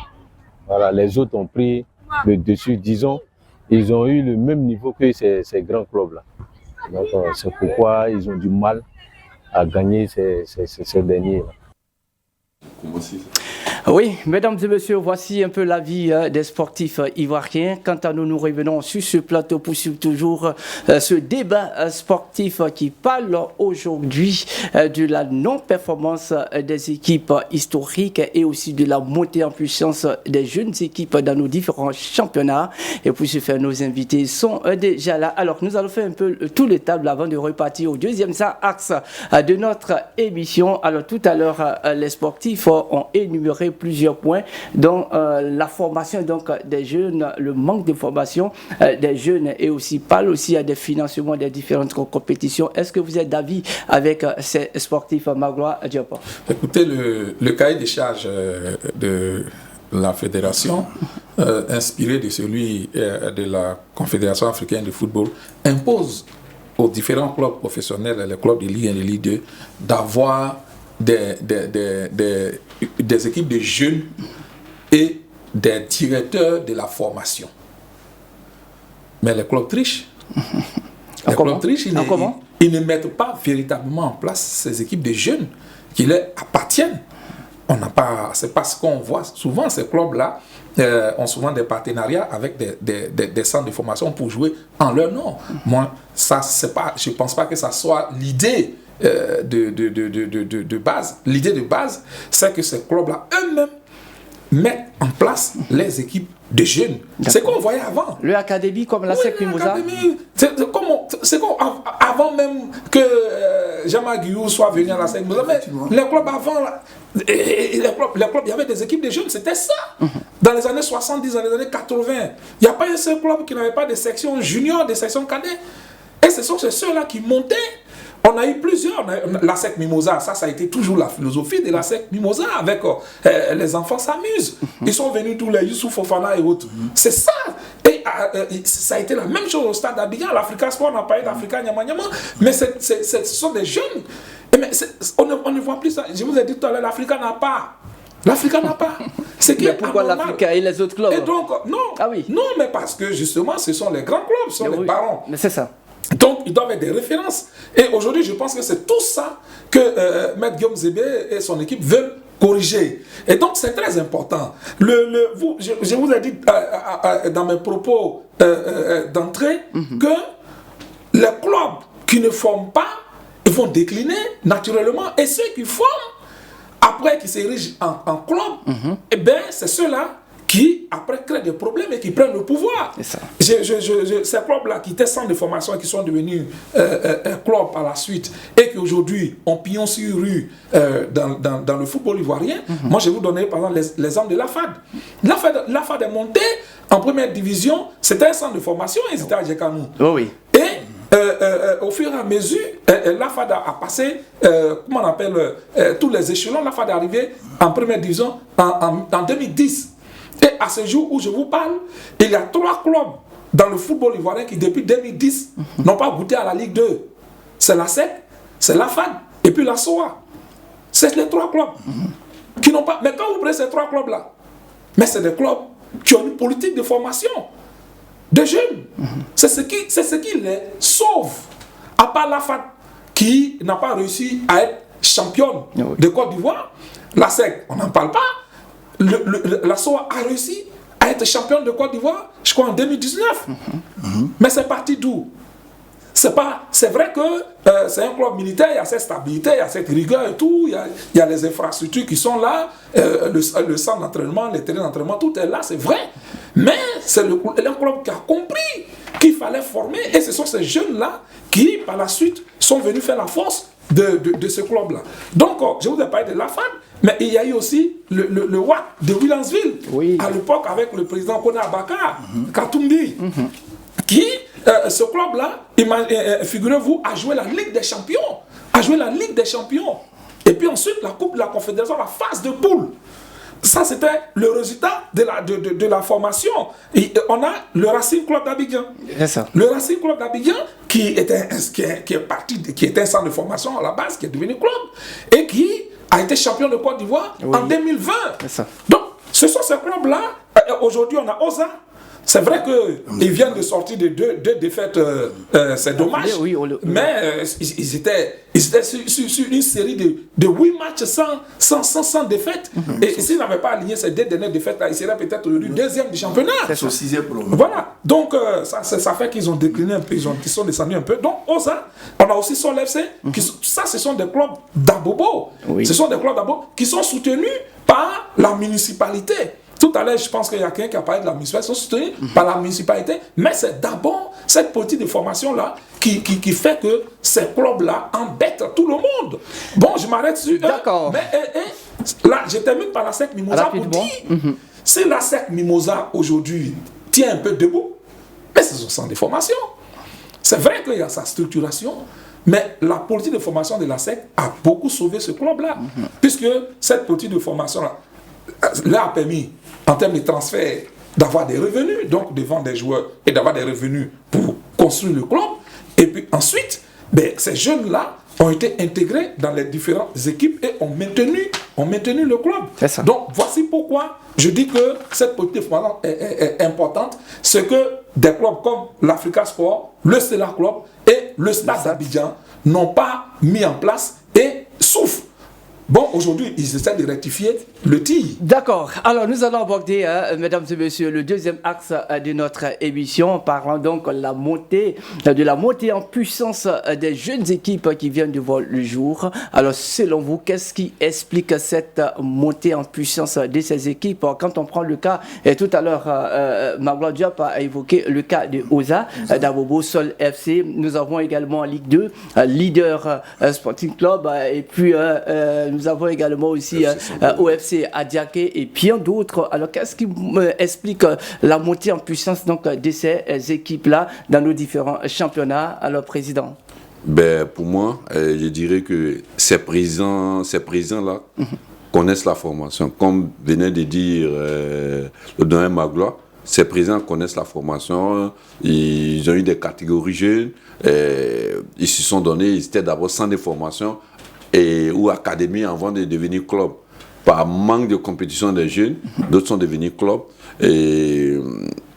Voilà, les autres ont pris le dessus. Disons, ils ont eu le même niveau que ces grands clubs-là. Donc, c'est pourquoi ils ont du mal à gagner ces derniers-là. Oui, mesdames et messieurs, voici un peu l'avis des sportifs ivoiriens. Quant à nous, nous revenons sur ce plateau pour suivre toujours ce débat sportif qui parle aujourd'hui de la non-performance des équipes historiques et aussi de la montée en puissance des jeunes équipes dans nos différents championnats. Et pour ce faire, nos invités sont déjà là. Alors, nous allons faire un peu tous les tables avant de repartir au deuxième axe de notre émission. Alors, tout à l'heure, les sportifs ont énuméré plusieurs points, dont la formation donc, des jeunes, le manque de formation des jeunes et aussi parle aussi à des financements des différentes compétitions. Est-ce que vous êtes d'avis avec ces sportifs, Magloire Diop? Écoutez, le cahier des charges de la fédération, inspiré de celui de la Confédération africaine de football, impose aux différents clubs professionnels, les clubs de Ligue 1 et de Ligue 2, d'avoir des équipes de jeunes et des directeurs de la formation. Mais les clubs trichent. Les clubs trichent, ils ne mettent pas véritablement en place ces équipes de jeunes qui leur appartiennent. C'est parce qu'on voit souvent ces clubs-là ont souvent des partenariats avec des centres de formation pour jouer en leur nom. Moi, ça, je ne pense pas que ça soit l'idée de base. L'idée de base, c'est que ces clubs-là eux-mêmes mettent en place les équipes de jeunes. C'est qu'on voyait avant. Le académie comme la SEC Mimosa. C'est comme avant même que Jean-Marc Guillou soit venu à la SEC Mimosa. Mais les clubs avant, les clubs, il y avait des équipes de jeunes, c'était ça. Dans les années 70, dans les années 80, il n'y a pas un seul club qui n'avait pas de section junior, de section cadet. Et ce sont ceux-là qui montaient. On a eu plusieurs, la SEC Mimosa, ça a été toujours la philosophie de la SEC Mimosa, avec les enfants s'amusent. Ils sont venus tous les Youssouf Fofana et autres. C'est ça. Et ça a été la même chose au stade d'Abidjan. L'Africa Sport, on n'a pas eu d'Africa Nyama Nyama, mais ce sont des jeunes. Mais on ne voit plus ça. Je vous ai dit tout à l'heure, l'Africa n'a pas. L'Africa n'a pas. Mais pourquoi l'Africa et les autres clubs? Et donc, non. Ah oui. Non, mais parce que justement, ce sont les grands clubs, ce sont les barons. Mais c'est ça. Donc, ils doivent être des références. Et aujourd'hui, je pense que c'est tout ça que Maître Guillaume Zébé et son équipe veulent corriger. Et donc, c'est très important. Je vous ai dit dans mes propos d'entrée que les clubs qui ne forment pas, ils vont décliner naturellement. Et ceux qui forment, après qui s'érigent en club, eh bien, c'est ceux-là qui après créent des problèmes et qui prennent le pouvoir. Ça. Ces clubs-là qui étaient centres de formation et qui sont devenus clubs par la suite et qui aujourd'hui ont pignon sur rue dans le football ivoirien, moi je vais vous donner par exemple l'exemple de l'AFAD. L'AFAD est monté en première division, c'était un centre de formation, ils étaient à Djekanou. Oh oui. Et au fur et à mesure, l'AFAD a passé, comment on appelle, tous les échelons. L'AFAD est arrivé en première division en 2010. Et à ce jour où je vous parle, il y a 3 clubs dans le football ivoirien qui, depuis 2010, n'ont pas goûté à la Ligue 2. C'est la SEC, c'est la FAD et puis la SOA. C'est les 3 clubs qui n'ont pas... Mais quand vous prenez ces 3 clubs-là, mais c'est des clubs qui ont une politique de formation de jeunes. C'est ce qui les sauve. À part la FAD qui n'a pas réussi à être championne de Côte d'Ivoire, la SEC, on n'en parle pas. La SOA a réussi à être championne de Côte d'Ivoire, je crois en 2019. Mais c'est parti d'où? C'est vrai que c'est un club militaire, il y a cette stabilité, il y a cette rigueur et tout, il y a les infrastructures qui sont là, le centre d'entraînement, les terrains d'entraînement, tout est là, c'est vrai. Mais c'est un club qui a compris qu'il fallait former, et ce sont ces jeunes-là qui, par la suite, sont venus faire la force de ce club-là. Donc, je vous ai parlé de la FAD, mais il y a eu aussi le WAC de Williamsville, à l'époque avec le président Kone Abakar, Katumbi, qui, ce club-là, figurez-vous, a joué la Ligue des Champions. Et puis ensuite, la Coupe de la Confédération, la phase de poule. Ça, c'était le résultat de la formation. Et on a le Racing Club d'Abidjan. Le Racing Club d'Abidjan, qui était un centre de formation à la base, qui est devenu club, et qui a été champion de Côte d'Ivoire en 2020. Donc, ce sont ces clubs-là. Aujourd'hui, on a Oza. C'est vrai qu'ils viennent de sortir de deux défaites, c'est dommage, mais ils étaient sur une série de 8 matchs sans défaite. Et s'ils n'avaient pas aligné ces 2 dernières défaites-là, ils seraient peut-être aujourd'hui 2e du championnat. C'est au 6e pour le moment. Voilà, donc ça fait qu'ils ont décliné un peu, ils sont descendus un peu. Donc, Oza, on a aussi Sol FC, ce sont des clubs d'Abobo. Ce sont des clubs d'Abobo qui sont soutenus par la municipalité. Tout à l'heure, je pense qu'il y a quelqu'un qui a parlé de la municipalité, ils sont soutenus par la municipalité, mais c'est d'abord cette politique de formation-là qui fait que ces clubs-là embêtent tout le monde. Bon, je m'arrête sur eux. D'accord. Mais là, je termine par la SEC Mimosa pour dire, si la SEC Mimosa aujourd'hui tient un peu debout, mais c'est son centre de formation. C'est vrai qu'il y a sa structuration, mais la politique de formation de la SEC a beaucoup sauvé ce club-là, puisque cette politique de formation-là leur a permis, en termes de transfert, d'avoir des revenus, donc de vendre des joueurs et d'avoir des revenus pour construire le club. Et puis ensuite, ces jeunes-là ont été intégrés dans les différentes équipes et ont maintenu le club. Donc voici pourquoi je dis que cette politique de formation est importante. C'est que des clubs comme l'Africa Sport, le Stella Club et le Stade d'Abidjan n'ont pas mis en place et souffrent. Bon, aujourd'hui, ils essaient de rectifier le tir. D'accord. Alors, nous allons aborder, mesdames et messieurs, le deuxième axe de notre émission, parlant donc de la montée en puissance des jeunes équipes qui viennent de voir le jour. Alors, selon vous, qu'est-ce qui explique cette montée en puissance de ces équipes? Quand on prend le cas, et tout à l'heure, Magloire Diop a évoqué le cas de Oza, d'Abobo, Sol FC. Nous avons également en Ligue 2, Leader Sporting Club, et puis nous avons également aussi OFC Adiaké et bien d'autres. Alors, qu'est-ce qui explique la montée en puissance donc, de ces équipes-là dans nos différents championnats? Alors, Président. Pour moi, je dirais que ces présidents-là connaissent la formation. Comme venait de dire le doyen Magloire, ces présidents connaissent la formation, ils ont eu des catégories jeunes, ils se sont donnés, ils étaient d'abord sans des formations ou académie avant de devenir club. Par manque de compétition des jeunes, d'autres sont devenus club et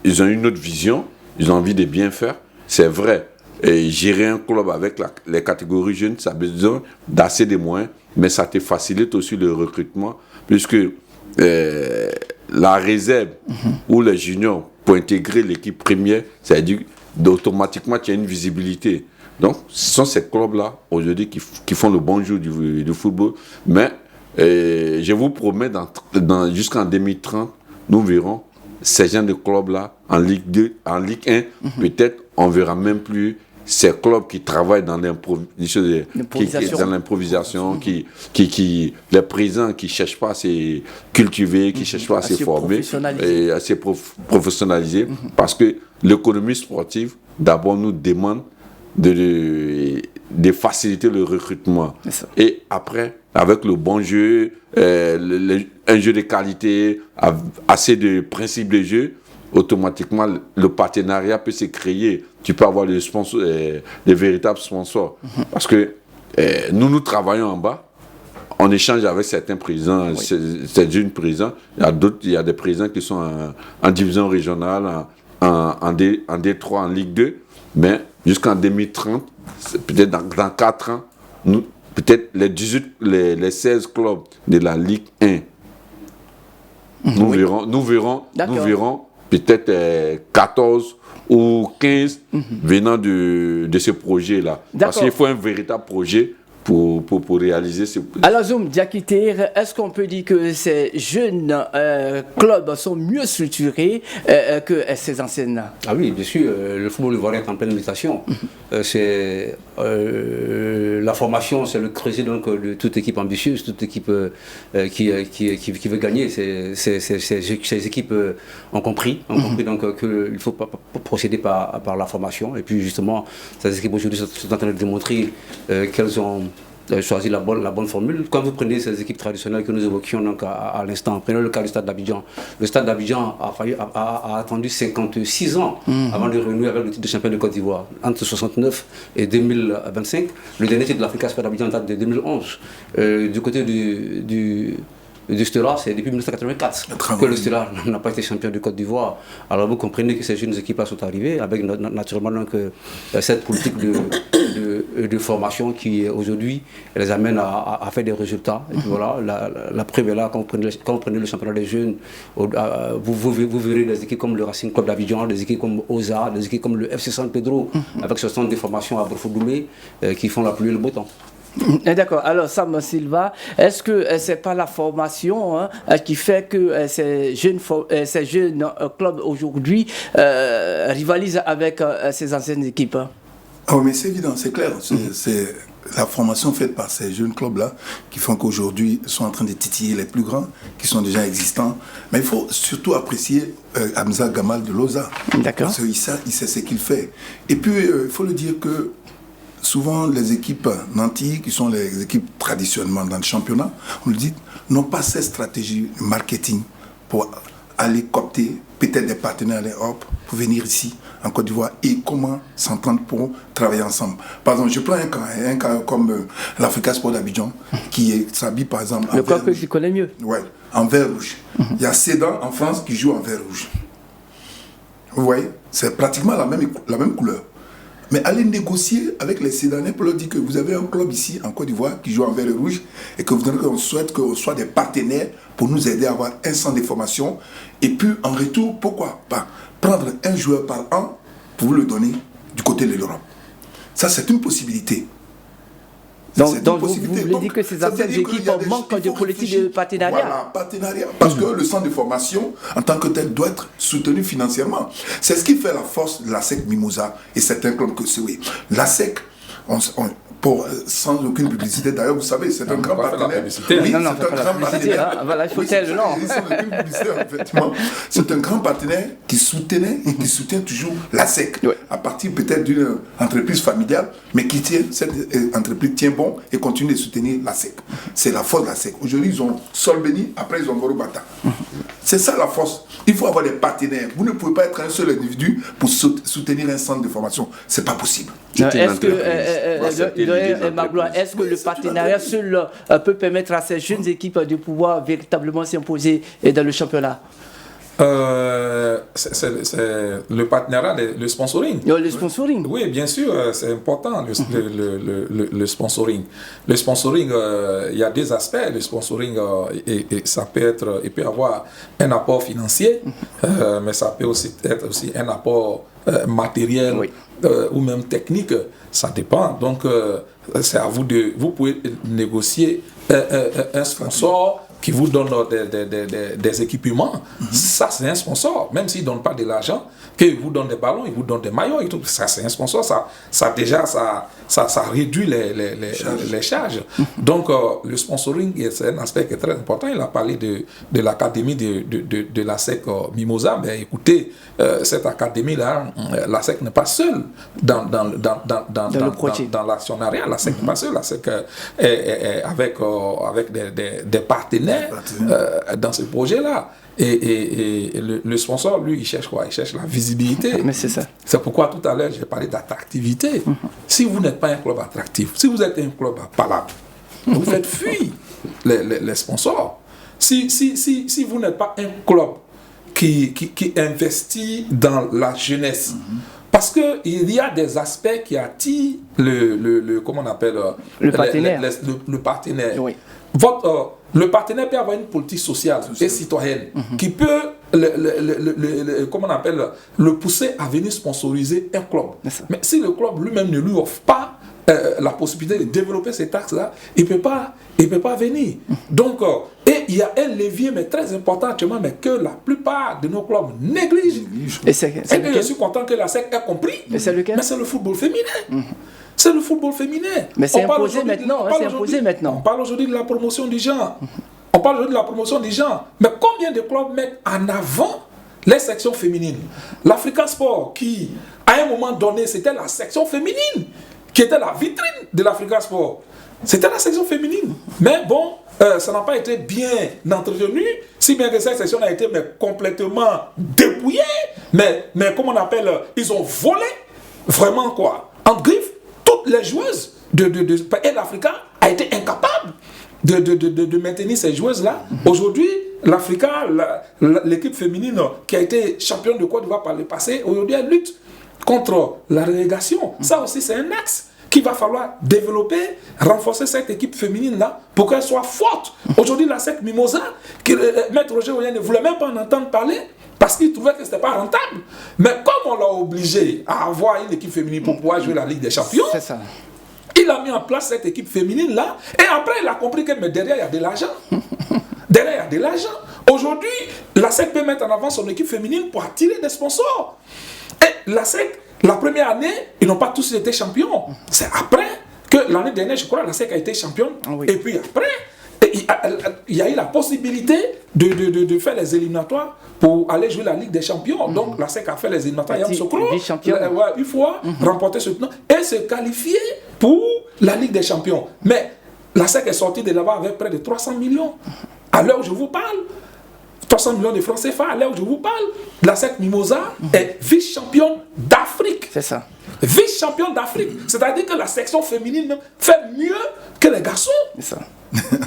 ils ont une autre vision, ils ont envie de bien faire. C'est vrai, et gérer un club avec les catégories jeunes, ça a besoin d'assez de moyens, mais ça te facilite aussi le recrutement, puisque la réserve ou les juniors pour intégrer l'équipe première, c'est-à-dire automatiquement tu as une visibilité. Donc, ce sont ces clubs-là, aujourd'hui, qui font le bon jeu du football. Mais je vous promets, jusqu'en 2030, nous verrons ces gens de clubs-là en Ligue 2, en Ligue 1. Peut-être, on ne verra même plus ces clubs qui travaillent dans l'improvisation, les présidents qui ne cherchent pas à se cultiver, qui ne cherchent pas à se former et à se professionnaliser. Parce que l'économie sportive, d'abord, nous demande de faciliter le recrutement. Et après, avec le bon jeu, un jeu de qualité, assez de principes de jeu, automatiquement, le partenariat peut se créer. Tu peux avoir des sponsors, des véritables sponsors. Parce que nous travaillons en bas. On échange avec certains présidents, c'est une président. Il y a des présidents qui sont en division régionale, en D3, en Ligue 2. Mais jusqu'en 2030, peut-être dans 4 ans, peut-être les 16 clubs de la Ligue 1, nous verrons peut-être 14 ou 15 venant de ce projet-là. Parce qu'il faut un véritable projet pour réaliser ce... Alors Zoum Diakiter, est-ce qu'on peut dire que ces jeunes clubs sont mieux structurés que ces anciennes? Ah oui, bien sûr, le football ivoirien est en pleine mutation. C'est la formation, c'est le creuset donc, de toute équipe ambitieuse, toute équipe qui veut gagner. Ces équipes ont compris donc qu'il faut procéder par la formation. Et puis justement, ces équipes aujourd'hui sont en train de démontrer qu'elles ont choisi la bonne formule. Quand vous prenez ces équipes traditionnelles que nous évoquions donc à l'instant, prenez le cas du Stade d'Abidjan. Le Stade d'Abidjan a attendu 56 ans avant de renouer avec le titre de champion de Côte d'Ivoire. Entre 69 et 2025, le dernier titre de l'Africa Sport d'Abidjan date de 2011. Du côté du Stella, c'est depuis 1984 que le Stella n'a pas été champion de Côte d'Ivoire. Alors vous comprenez que ces jeunes équipes-là sont arrivées avec naturellement donc, cette politique de formation qui aujourd'hui les amène à faire des résultats. Et puis voilà, la preuve est là, quand vous prenez le championnat des jeunes, vous verrez des équipes comme le Racing Club d'Abidjan, des équipes comme Oza, des équipes comme le FC San Pedro, avec ce centre de formation à Borfo-Doumé, qui font la pluie et le beau temps. D'accord. Alors Sam Silva, est-ce que c'est pas la formation qui fait que ces jeunes clubs aujourd'hui rivalisent avec ces anciennes équipes? Oh, mais c'est évident, c'est clair. C'est la formation faite par ces jeunes clubs-là qui font qu'aujourd'hui ils sont en train de titiller les plus grands, qui sont déjà existants. Mais il faut surtout apprécier Hamza Gamal de Loza. D'accord. Parce qu'il sait ce qu'il fait. Et puis, il faut le dire que souvent, les équipes nantis, qui sont les équipes traditionnellement dans le championnat, on le dit, n'ont pas cette stratégie marketing pour aller coopter peut-être des partenaires pour venir ici, en Côte d'Ivoire, et comment s'entendre pour travailler ensemble. Par exemple, je prends un cas comme l'Africa Sport d'Abidjan, qui s'habille par exemple le cas que je connais mieux. Ouais, en vert rouge. Il y a Sedan en France qui joue en vert rouge. Vous voyez, c'est pratiquement la même couleur. Mais allez négocier avec les Sédanais pour leur dire que vous avez un club ici en Côte d'Ivoire qui joue en vert et rouge et que vous voudrez qu'on souhaite qu'on soit des partenaires pour nous aider à avoir un centre de formation. Et puis en retour, pourquoi pas prendre un joueur par an pour vous le donner du côté de l'Europe. Ça, c'est une possibilité. Donc vous voulez dire que ces anciennes équipes manquent de politique de partenariat. Voilà, partenariat. Parce que le centre de formation, en tant que tel, doit être soutenu financièrement. C'est ce qui fait la force de la SEC Mimosa et certains clubs que c'est. Oui. La SEC, sans aucune publicité, d'ailleurs, vous savez, c'est un grand partenaire. Oui, c'est un grand partenaire. Voilà, il faut tel nom. C'est un grand partenaire qui soutenait et qui soutient toujours la SEC. Oui. À partir peut-être d'une entreprise familiale, mais qui tient, cette entreprise tient bon et continue de soutenir la SEC. C'est la force de la SEC. Aujourd'hui, ils ont Solbeni, après ils ont Gorobata. C'est ça la force. Il faut avoir des partenaires. Vous ne pouvez pas être un seul individu pour soutenir un centre de formation. C'est pas possible. Est-ce que le partenariat seul peut permettre à ces jeunes équipes de pouvoir véritablement s'imposer dans le championnat? C'est le partenariat, le sponsoring. Le sponsoring. Oui, bien sûr, c'est important, le sponsoring. Le sponsoring, il y a deux aspects. Le sponsoring, ça peut être, il peut avoir un apport financier, mais ça peut aussi être un apport matériel, oui, ou même technique. Ça dépend. Donc, c'est à vous vous pouvez négocier un sponsor qui vous donne des équipements. Ça, c'est un sponsor. Même s'il ne donne pas de l'argent, qu'il vous donne des ballons, il vous donne des maillots et tout. Ça, c'est un sponsor. Ça réduit les charges. Donc, le sponsoring, c'est un aspect qui est très important. Il a parlé de l'académie de la SEC Mimosa. Mais écoutez, cette académie-là, la SEC n'est pas seule dans l'actionnariat. La SEC n'est pas seule. La SEC est avec des partenaires dans ce projet-là. Et le sponsor, lui, il cherche quoi? Il cherche la visibilité. Mais c'est ça. C'est pourquoi tout à l'heure, j'ai parlé d'attractivité. Si vous n'êtes pas un club attractif, si vous êtes un club palable, vous faites fuir les sponsors. Si vous n'êtes pas un club qui investit dans la jeunesse, parce qu'il y a des aspects qui attirent comment on appelle le partenaire. Le partenaire. Oui. Le partenaire peut avoir une politique sociale et citoyenne qui peut comment on appelle, le pousser à venir sponsoriser un club. Mais si le club lui-même ne lui offre pas la possibilité de développer ces taxes-là, il peut pas venir. Donc, et il y a un levier mais très important actuellement, mais que la plupart de nos clubs négligent. Et je suis content que la SEC ait compris. Mais c'est lequel? Mais c'est le football féminin. C'est le football féminin. Mais c'est imposé maintenant. On parle aujourd'hui de la promotion du genre. On parle aujourd'hui de la promotion du genre. Mais combien de clubs mettent en avant les sections féminines? L'Africa Sport, qui, à un moment donné, c'était la section féminine, qui était la vitrine de l'Africa Sport. C'était la section féminine. Mais bon, ça n'a pas été bien entretenu, si bien que cette section a été complètement dépouillée. Mais comment on appelle, ils ont volé, vraiment quoi, en griffe, toutes les joueuses et l'Africa a été incapable de maintenir ces joueuses-là. Aujourd'hui, l'Africa, l'équipe féminine qui a été championne de Côte d'Ivoire par le passé, aujourd'hui elle lutte contre la relégation. Ça aussi c'est un axe qu'il va falloir développer, renforcer cette équipe féminine-là pour qu'elle soit forte. Aujourd'hui, la SEC Mimosa, Maître Roger Oyen ne voulait même pas en entendre parler parce qu'il trouvait que ce n'était pas rentable. Mais comme on l'a obligé à avoir une équipe féminine pour pouvoir jouer la Ligue des Champions, c'est ça. Il a mis en place cette équipe féminine-là et après il a compris que mais derrière il y a de l'argent. Derrière il y a de l'argent. Aujourd'hui, la SEC peut mettre en avant son équipe féminine pour attirer des sponsors. Et la SEC, la première année, ils n'ont pas tous été champions. C'est après que l'année dernière, je crois, la SEC a été championne. Oui. Et puis après, il y a eu la possibilité de faire les éliminatoires pour aller jouer la Ligue des Champions. Donc la SEC a fait les éliminatoires. Une fois, remporter ce temps et se qualifier pour la Ligue des Champions. Mais la SEC est sortie de là-bas avec près de 300 millions. À l'heure où je vous parle, 300 millions de francs CFA, à l'heure où je vous parle, la SEC Mimosa est vice-championne d'Afrique. C'est ça. Vice-championne d'Afrique. C'est-à-dire que la section féminine même fait mieux que les garçons. C'est ça.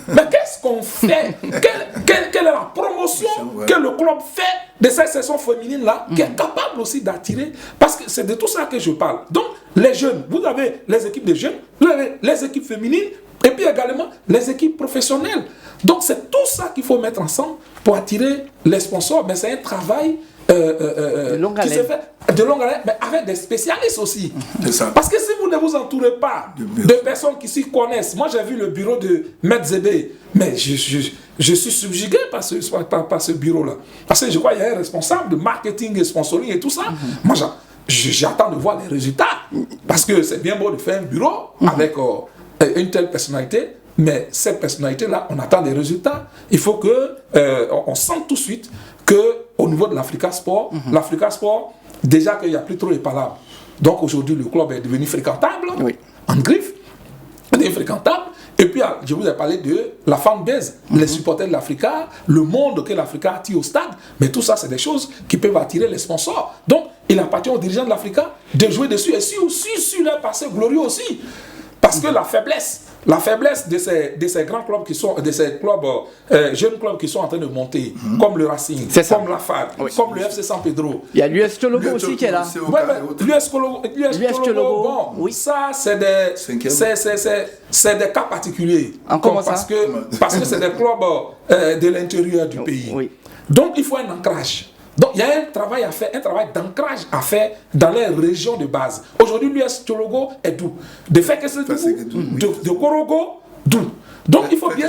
Mais qu'est-ce qu'on fait? Quelle est la promotion que le club fait de cette section féminine-là, qui est capable aussi d'attirer? Parce que c'est de tout ça que je parle. Donc, les jeunes, vous avez les équipes de jeunes, vous avez les équipes féminines, et puis également les équipes professionnelles. Donc, c'est tout ça qu'il faut mettre ensemble pour attirer les sponsors. Mais c'est un travail qui se fait de longue haleine, mais avec des spécialistes aussi. Parce que si vous ne vous entourez pas de personnes qui s'y connaissent, moi j'ai vu le bureau de Maître Zébé, mais je suis subjugué par ce bureau-là. Parce que je crois qu'il y a un responsable de marketing et sponsoring et tout ça. Moi j'attends de voir les résultats. Parce que c'est bien beau de faire un bureau avec une telle personnalité, mais cette personnalité-là, on attend des résultats. Il faut que on sente tout de suite qu'au niveau de l'Africa Sport, l'Africa Sport, déjà qu'il n'y a plus trop de palabres. Donc aujourd'hui, le club est devenu fréquentable, en griffe, il est fréquentable. Et puis, je vous ai parlé de la fanbase, les supporters de l'Africa, le monde que l'Africa attire au stade. Mais tout ça, c'est des choses qui peuvent attirer les sponsors. Donc, il appartient aux dirigeants de l'Africa de jouer dessus et sur leur passé glorieux aussi. Parce que la faiblesse de ces grands clubs qui sont, de ces clubs, jeunes clubs qui sont en train de monter, comme le Racing, comme la FAD, comme le FC San Pedro. Il y a l'US Chologo aussi qui est là. L'US Chologo, bon, ça c'est des cas particuliers. Comment ça? Parce que c'est des clubs de l'intérieur du pays. Oui. Donc il faut un ancrage. Donc il y a un travail d'ancrage à faire dans les régions de base. Aujourd'hui, l'US Chologo est d'où? De faire que c'est de Korogo, d'où? Donc il faut bien,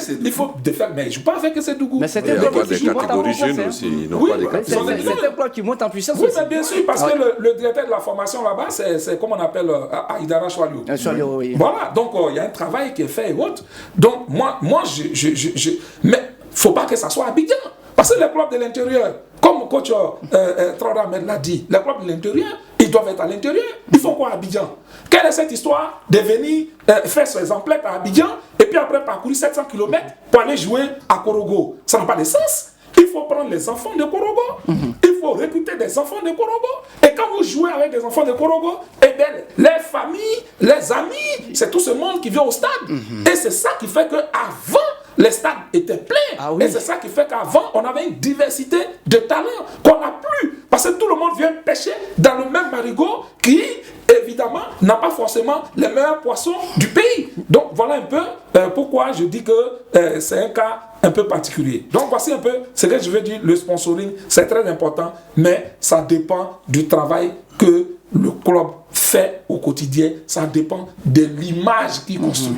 mais je ne peux pas faire que c'est Dougou. Mais il n'y a pas des catégories jeunes aussi. C'est un plan qui monte en puissance aussi. Oui, mais bien sûr, parce que le directeur de la formation là-bas, c'est comme on appelle Aïdara Choualiou. Voilà, donc il y a un travail qui est fait et autres. Donc moi mais il ne faut pas que ça soit Abidjan. Parce que les clubs de l'intérieur, comme coach Traoré Ahmed l'a dit, les clubs de l'intérieur, ils doivent être à l'intérieur. Ils font quoi à Abidjan? Quelle est cette histoire de venir faire ses emplettes à Abidjan et puis après parcourir 700 km pour aller jouer à Korogo? Ça n'a pas de sens. il faut prendre les enfants de Korogo, il faut recruter des enfants de Korogo. Et quand vous jouez avec des enfants de Korogo, eh bien, les familles, les amis, c'est tout ce monde qui vient au stade. Et c'est ça qui fait qu'avant, les stades étaient pleins. Ah oui. Et c'est ça qui fait qu'avant, on avait une diversité de talents qu'on n'a plus. Parce que tout le monde vient pêcher dans le même marigot qui, évidemment, n'a pas forcément les meilleurs poissons du pays. Donc voilà un peu pourquoi je dis que c'est un cas un peu particulier. Donc voici un peu ce que je veux dire. Le sponsoring, c'est très important, mais ça dépend du travail que le club fait au quotidien. Ça dépend de l'image qu'il construit.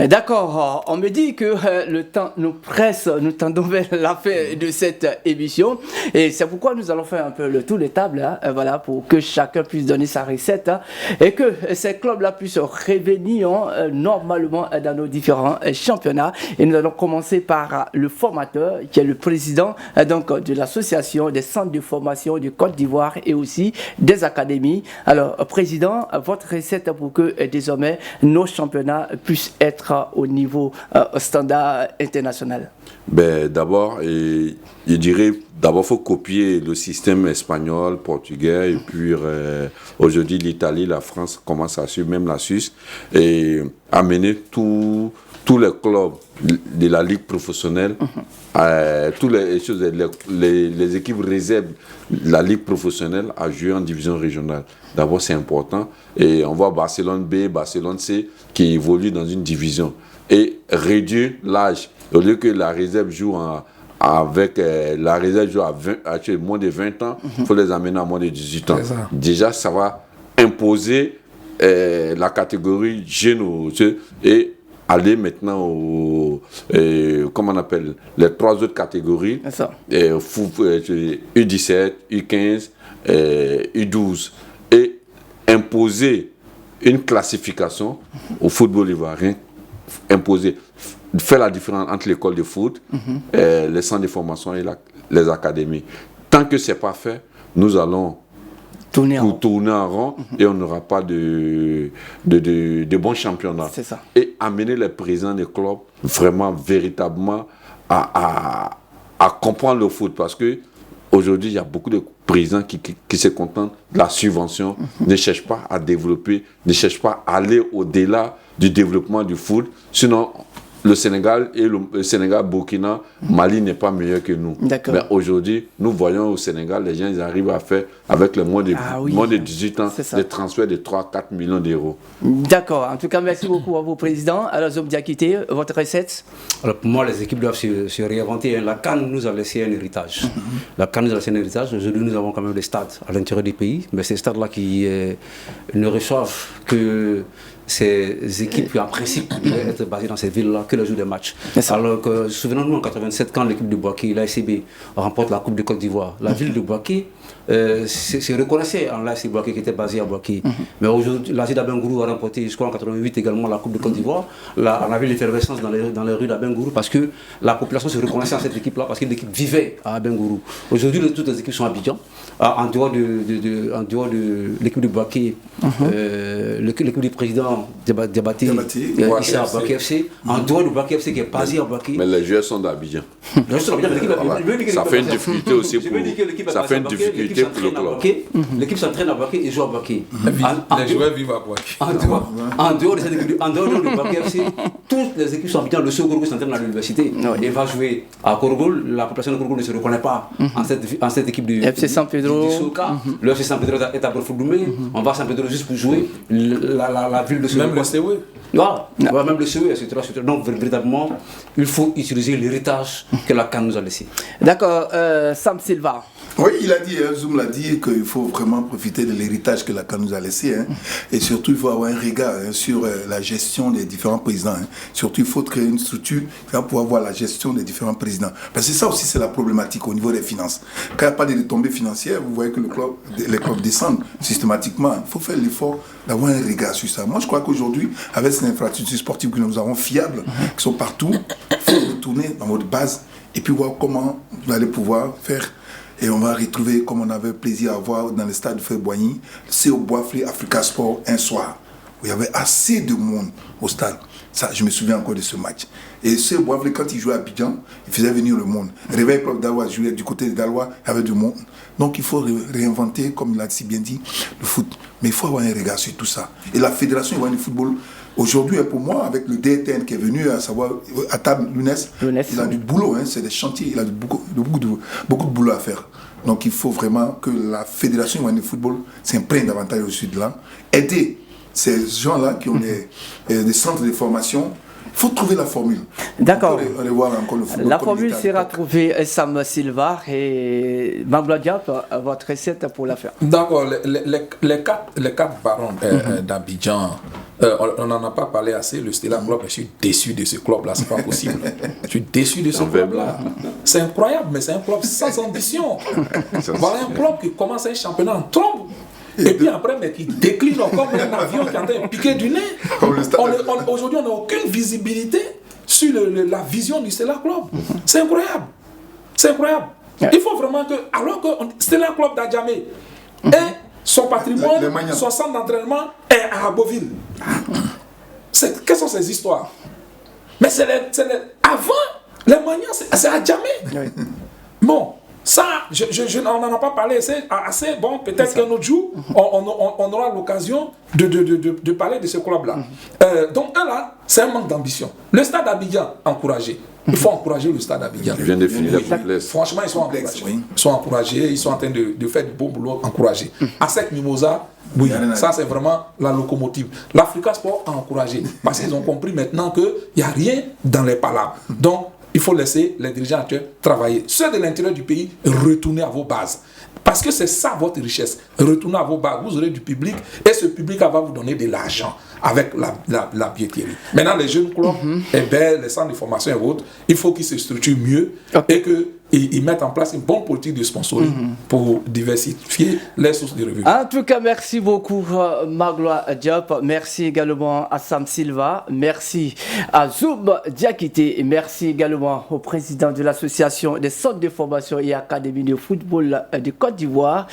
D'accord, on me dit que le temps nous presse, nous tendons vers la fin de cette émission et c'est pourquoi nous allons faire un peu le tour des tables, hein, voilà, pour que chacun puisse donner sa recette hein, et que ces clubs-là puissent revenir normalement dans nos différents championnats. Et nous allons commencer par le formateur qui est le président donc, de l'association des centres de formation du Côte d'Ivoire et aussi des académies. Alors, président, votre recette pour que désormais nos championnats puissent être au niveau standard international? Ben, d'abord, je dirais, d'abord, il faut copier le système espagnol, portugais, et puis aujourd'hui, l'Italie, la France commencent à suivre, même la Suisse, et amener tous les clubs de la ligue professionnelle, toutes les équipes réserves de la ligue professionnelle à jouer en division régionale. D'abord, c'est important. Et on voit Barcelone B, Barcelone C qui évoluent dans une division. Et réduire l'âge. Au lieu que la réserve joue avec la réserve joue à moins de 20 ans, il faut les amener à moins de 18 ans. Déjà, ça va imposer la catégorie jeune et aller maintenant comment on appelle, les trois autres catégories, U17, U15, U12, et imposer une classification au football ivoirien, faire la différence entre l'école de foot, les centres de formation et les académies. Tant que ce n'est pas fait, nous allons tourner en rond et on n'aura pas de bons championnats. C'est ça. Et amener les présidents des clubs vraiment, véritablement à comprendre le foot. Parce que aujourd'hui, il y a beaucoup de présidents qui se contentent de la subvention, ne cherchent pas à développer, ne cherchent pas à aller au-delà du développement du foot. Sinon, le Sénégal et le Sénégal, Burkina, Mali n'est pas meilleur que nous. Mais aujourd'hui, nous voyons au Sénégal, les gens ils arrivent à faire, avec les moins de 18 ans, des transferts de 3-4 millions d'euros. D'accord. En tout cas, merci beaucoup à vos présidents. Alors, Zom Diakité, votre recette? Alors, pour moi, les équipes doivent se réinventer. La CAN nous a laissé un héritage. La CAN nous a laissé un héritage. Aujourd'hui, nous avons quand même des stades à l'intérieur du pays. Mais ces stades-là qui ne reçoivent que ces équipes qui en principe devaient être basées dans ces villes-là que le jour des matchs. Alors que, souvenons-nous en 87, quand l'équipe de Bouaké, l'ASCB, remporte la Coupe de Côte d'Ivoire, la ville de Bouaké se reconnaissait en l'ASC Bouaké qui était basée à Bouaké. Mais aujourd'hui, l'ASC d'Abengourou a remporté, je crois en 88 également, la Coupe de Côte d'Ivoire. Là, on avait l'effervescence dans les rues d'Abengourou parce que la population se reconnaissait en cette équipe-là, parce que l'équipe vivait à Abengourou. Aujourd'hui, toutes les équipes sont à Abidjan. En dehors de l'équipe de Bouaké, l'équipe du président Diabaté, ici à Bouaké FC, en dehors du Bouaké FC qui est basé à Bouaké. Mais les joueurs sont d'Abidjan. Ça fait une difficulté aussi pour le club. L'équipe s'entraîne à Bouaké et joue à Bouaké. Les joueurs vivent à Bouaké. En dehors de Bouaké FC, toutes les équipes sont habitants. Le Sogorgo s'entraîne à l'université et va jouer à Korogo. La population de Korogo ne se reconnaît pas en cette équipe du FC San Pedro. Le FC San Pedro est à Borfoudoumé. On va à San Pedro juste pour jouer la ville de Sogorgo. Même le CE. Même le CE, etc. Donc véritablement, il faut utiliser l'héritage que la CAN nous a laissé. D'accord, Sam Silva. Oui, il a dit, Zoum l'a dit, qu'il faut vraiment profiter de l'héritage que la CAN nous a laissé. Et surtout, il faut avoir un regard sur la gestion des différents présidents. Surtout, il faut créer une structure qui va pouvoir voir la gestion des différents présidents. Parce que ça aussi, c'est la problématique au niveau des finances. Quand il n'y a pas de retombées financières, vous voyez que les clubs descendent systématiquement. Il faut faire l'effort d'avoir un regard sur ça. Moi, je crois qu'aujourd'hui, avec ces infrastructures sportives que nous avons fiables, qui sont partout, il faut retourner dans votre base et puis voir comment vous allez pouvoir faire. Et on va retrouver, comme on avait plaisir à voir dans le stade de Feu-Boigny, c'est au Boisflé Africa Sport un soir. où il y avait assez de monde au stade. Ça, je me souviens encore de ce match. Et ce Boavle, quand il jouait à Abidjan, il faisait venir le monde. Réveil Club d'Alois jouait du côté d'Alois, il y avait du monde. Donc il faut réinventer, comme il a si bien dit, le foot. Mais il faut avoir un regard sur tout ça. Et la Fédération ivoirienne de football, aujourd'hui, pour moi, avec le DTN qui est venu, à savoir Atab Younes, il a du boulot, hein, c'est des chantiers, il a beaucoup de boulot à faire. Donc il faut vraiment que la Fédération ivoirienne de football s'imprègne davantage au sud-là, aider ces gens-là qui ont des centres de formation. Il faut trouver la formule. D'accord. La formule sera trouvée, Sam Silva et Magloire Diop, votre recette pour la faire. D'accord. Les quatre barons d'Abidjan, on n'en a pas parlé assez. Le Stella Club, je suis déçu de ce club-là. C'est pas possible. Je suis déçu de ce club-là. C'est incroyable, mais c'est un club sans ambition. Voilà un club qui commence un championnat en trombe. Et puis après, mais qui décline comme un avion qui est en train de piquer du nez. Aujourd'hui, on n'a aucune visibilité sur la vision du Stella Club. C'est incroyable. C'est incroyable. Il faut vraiment que, alors que Stella Club d'Adjamé et son patrimoine, son centre d'entraînement est à Aboville. Quelles sont ces histoires? Mais avant, les Magnans, c'est Adjamé. Bon. Ça, on n'en a pas parlé assez bon. Peut-être qu'un autre jour, on aura l'occasion de parler de ce club-là. Donc, là, c'est un manque d'ambition. Le stade d'Abidjan, encouragé. Il faut encourager le stade d'Abidjan. Je viens de finir la complexe. Franchement, ils sont encouragés. Ils sont encouragés, ils sont en train de faire du bon boulot, encouragés. ASEC Mimosa, oui, ça c'est vraiment la locomotive. L'Africa Sport a encouragé. Parce qu'ils ont compris maintenant qu'il n'y a rien dans les palabres. Donc, il faut laisser les dirigeants actuels travailler. Ceux de l'intérieur du pays, retournez à vos bases. Parce que c'est ça votre richesse. Retournez à vos bases. Vous aurez du public et ce public va vous donner de l'argent avec la billetterie. Maintenant, les jeunes clubs, les centres de formation et autres, il faut qu'ils se structurent mieux et qu'ils mettent en place une bonne politique de sponsoring pour diversifier les sources de revenus. En tout cas, merci beaucoup Magloire Diop. Merci également à Sam Silva. Merci à Zoub Diakité. Et merci également au président de l'association des centres de formation et académies de football de Côte d'Ivoire,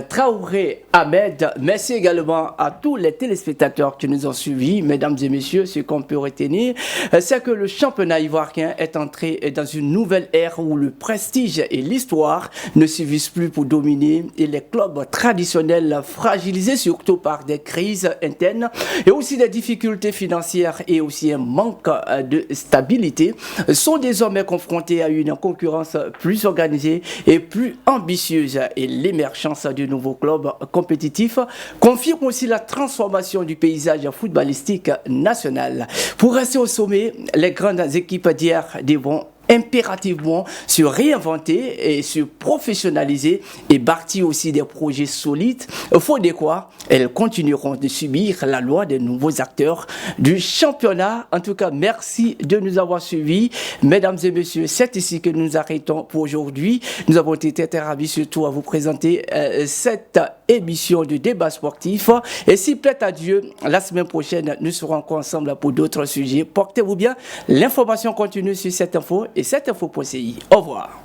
Traoré Ahmed. Merci également à tous les téléspectateurs qui nous ont suivis. Mesdames et messieurs, ce qu'on peut retenir, c'est que le championnat ivoirien est entré dans une nouvelle ère où le prestige et l'histoire ne suffisent plus pour dominer et les clubs traditionnels fragilisés surtout par des crises internes et aussi des difficultés financières et aussi un manque de stabilité sont désormais confrontés à une concurrence plus organisée et plus ambitieuse et l'émergence de nouveaux clubs compétitifs confirme aussi la transformation du paysage footballistique national. Pour rester au sommet, les grandes équipes d'hier devront impérativement se réinventer et se professionnaliser et bâtir aussi des projets solides. Faute de quoi, elles continueront de subir la loi des nouveaux acteurs du championnat. En tout cas, merci de nous avoir suivis. Mesdames et messieurs, c'est ici que nous arrêtons pour aujourd'hui. Nous avons été très ravis surtout à vous présenter cette émission de débat sportif. Et si plaît à Dieu, la semaine prochaine, nous serons encore ensemble pour d'autres sujets. Portez-vous bien. L'information continue sur cette info et cette info.ci. Au revoir.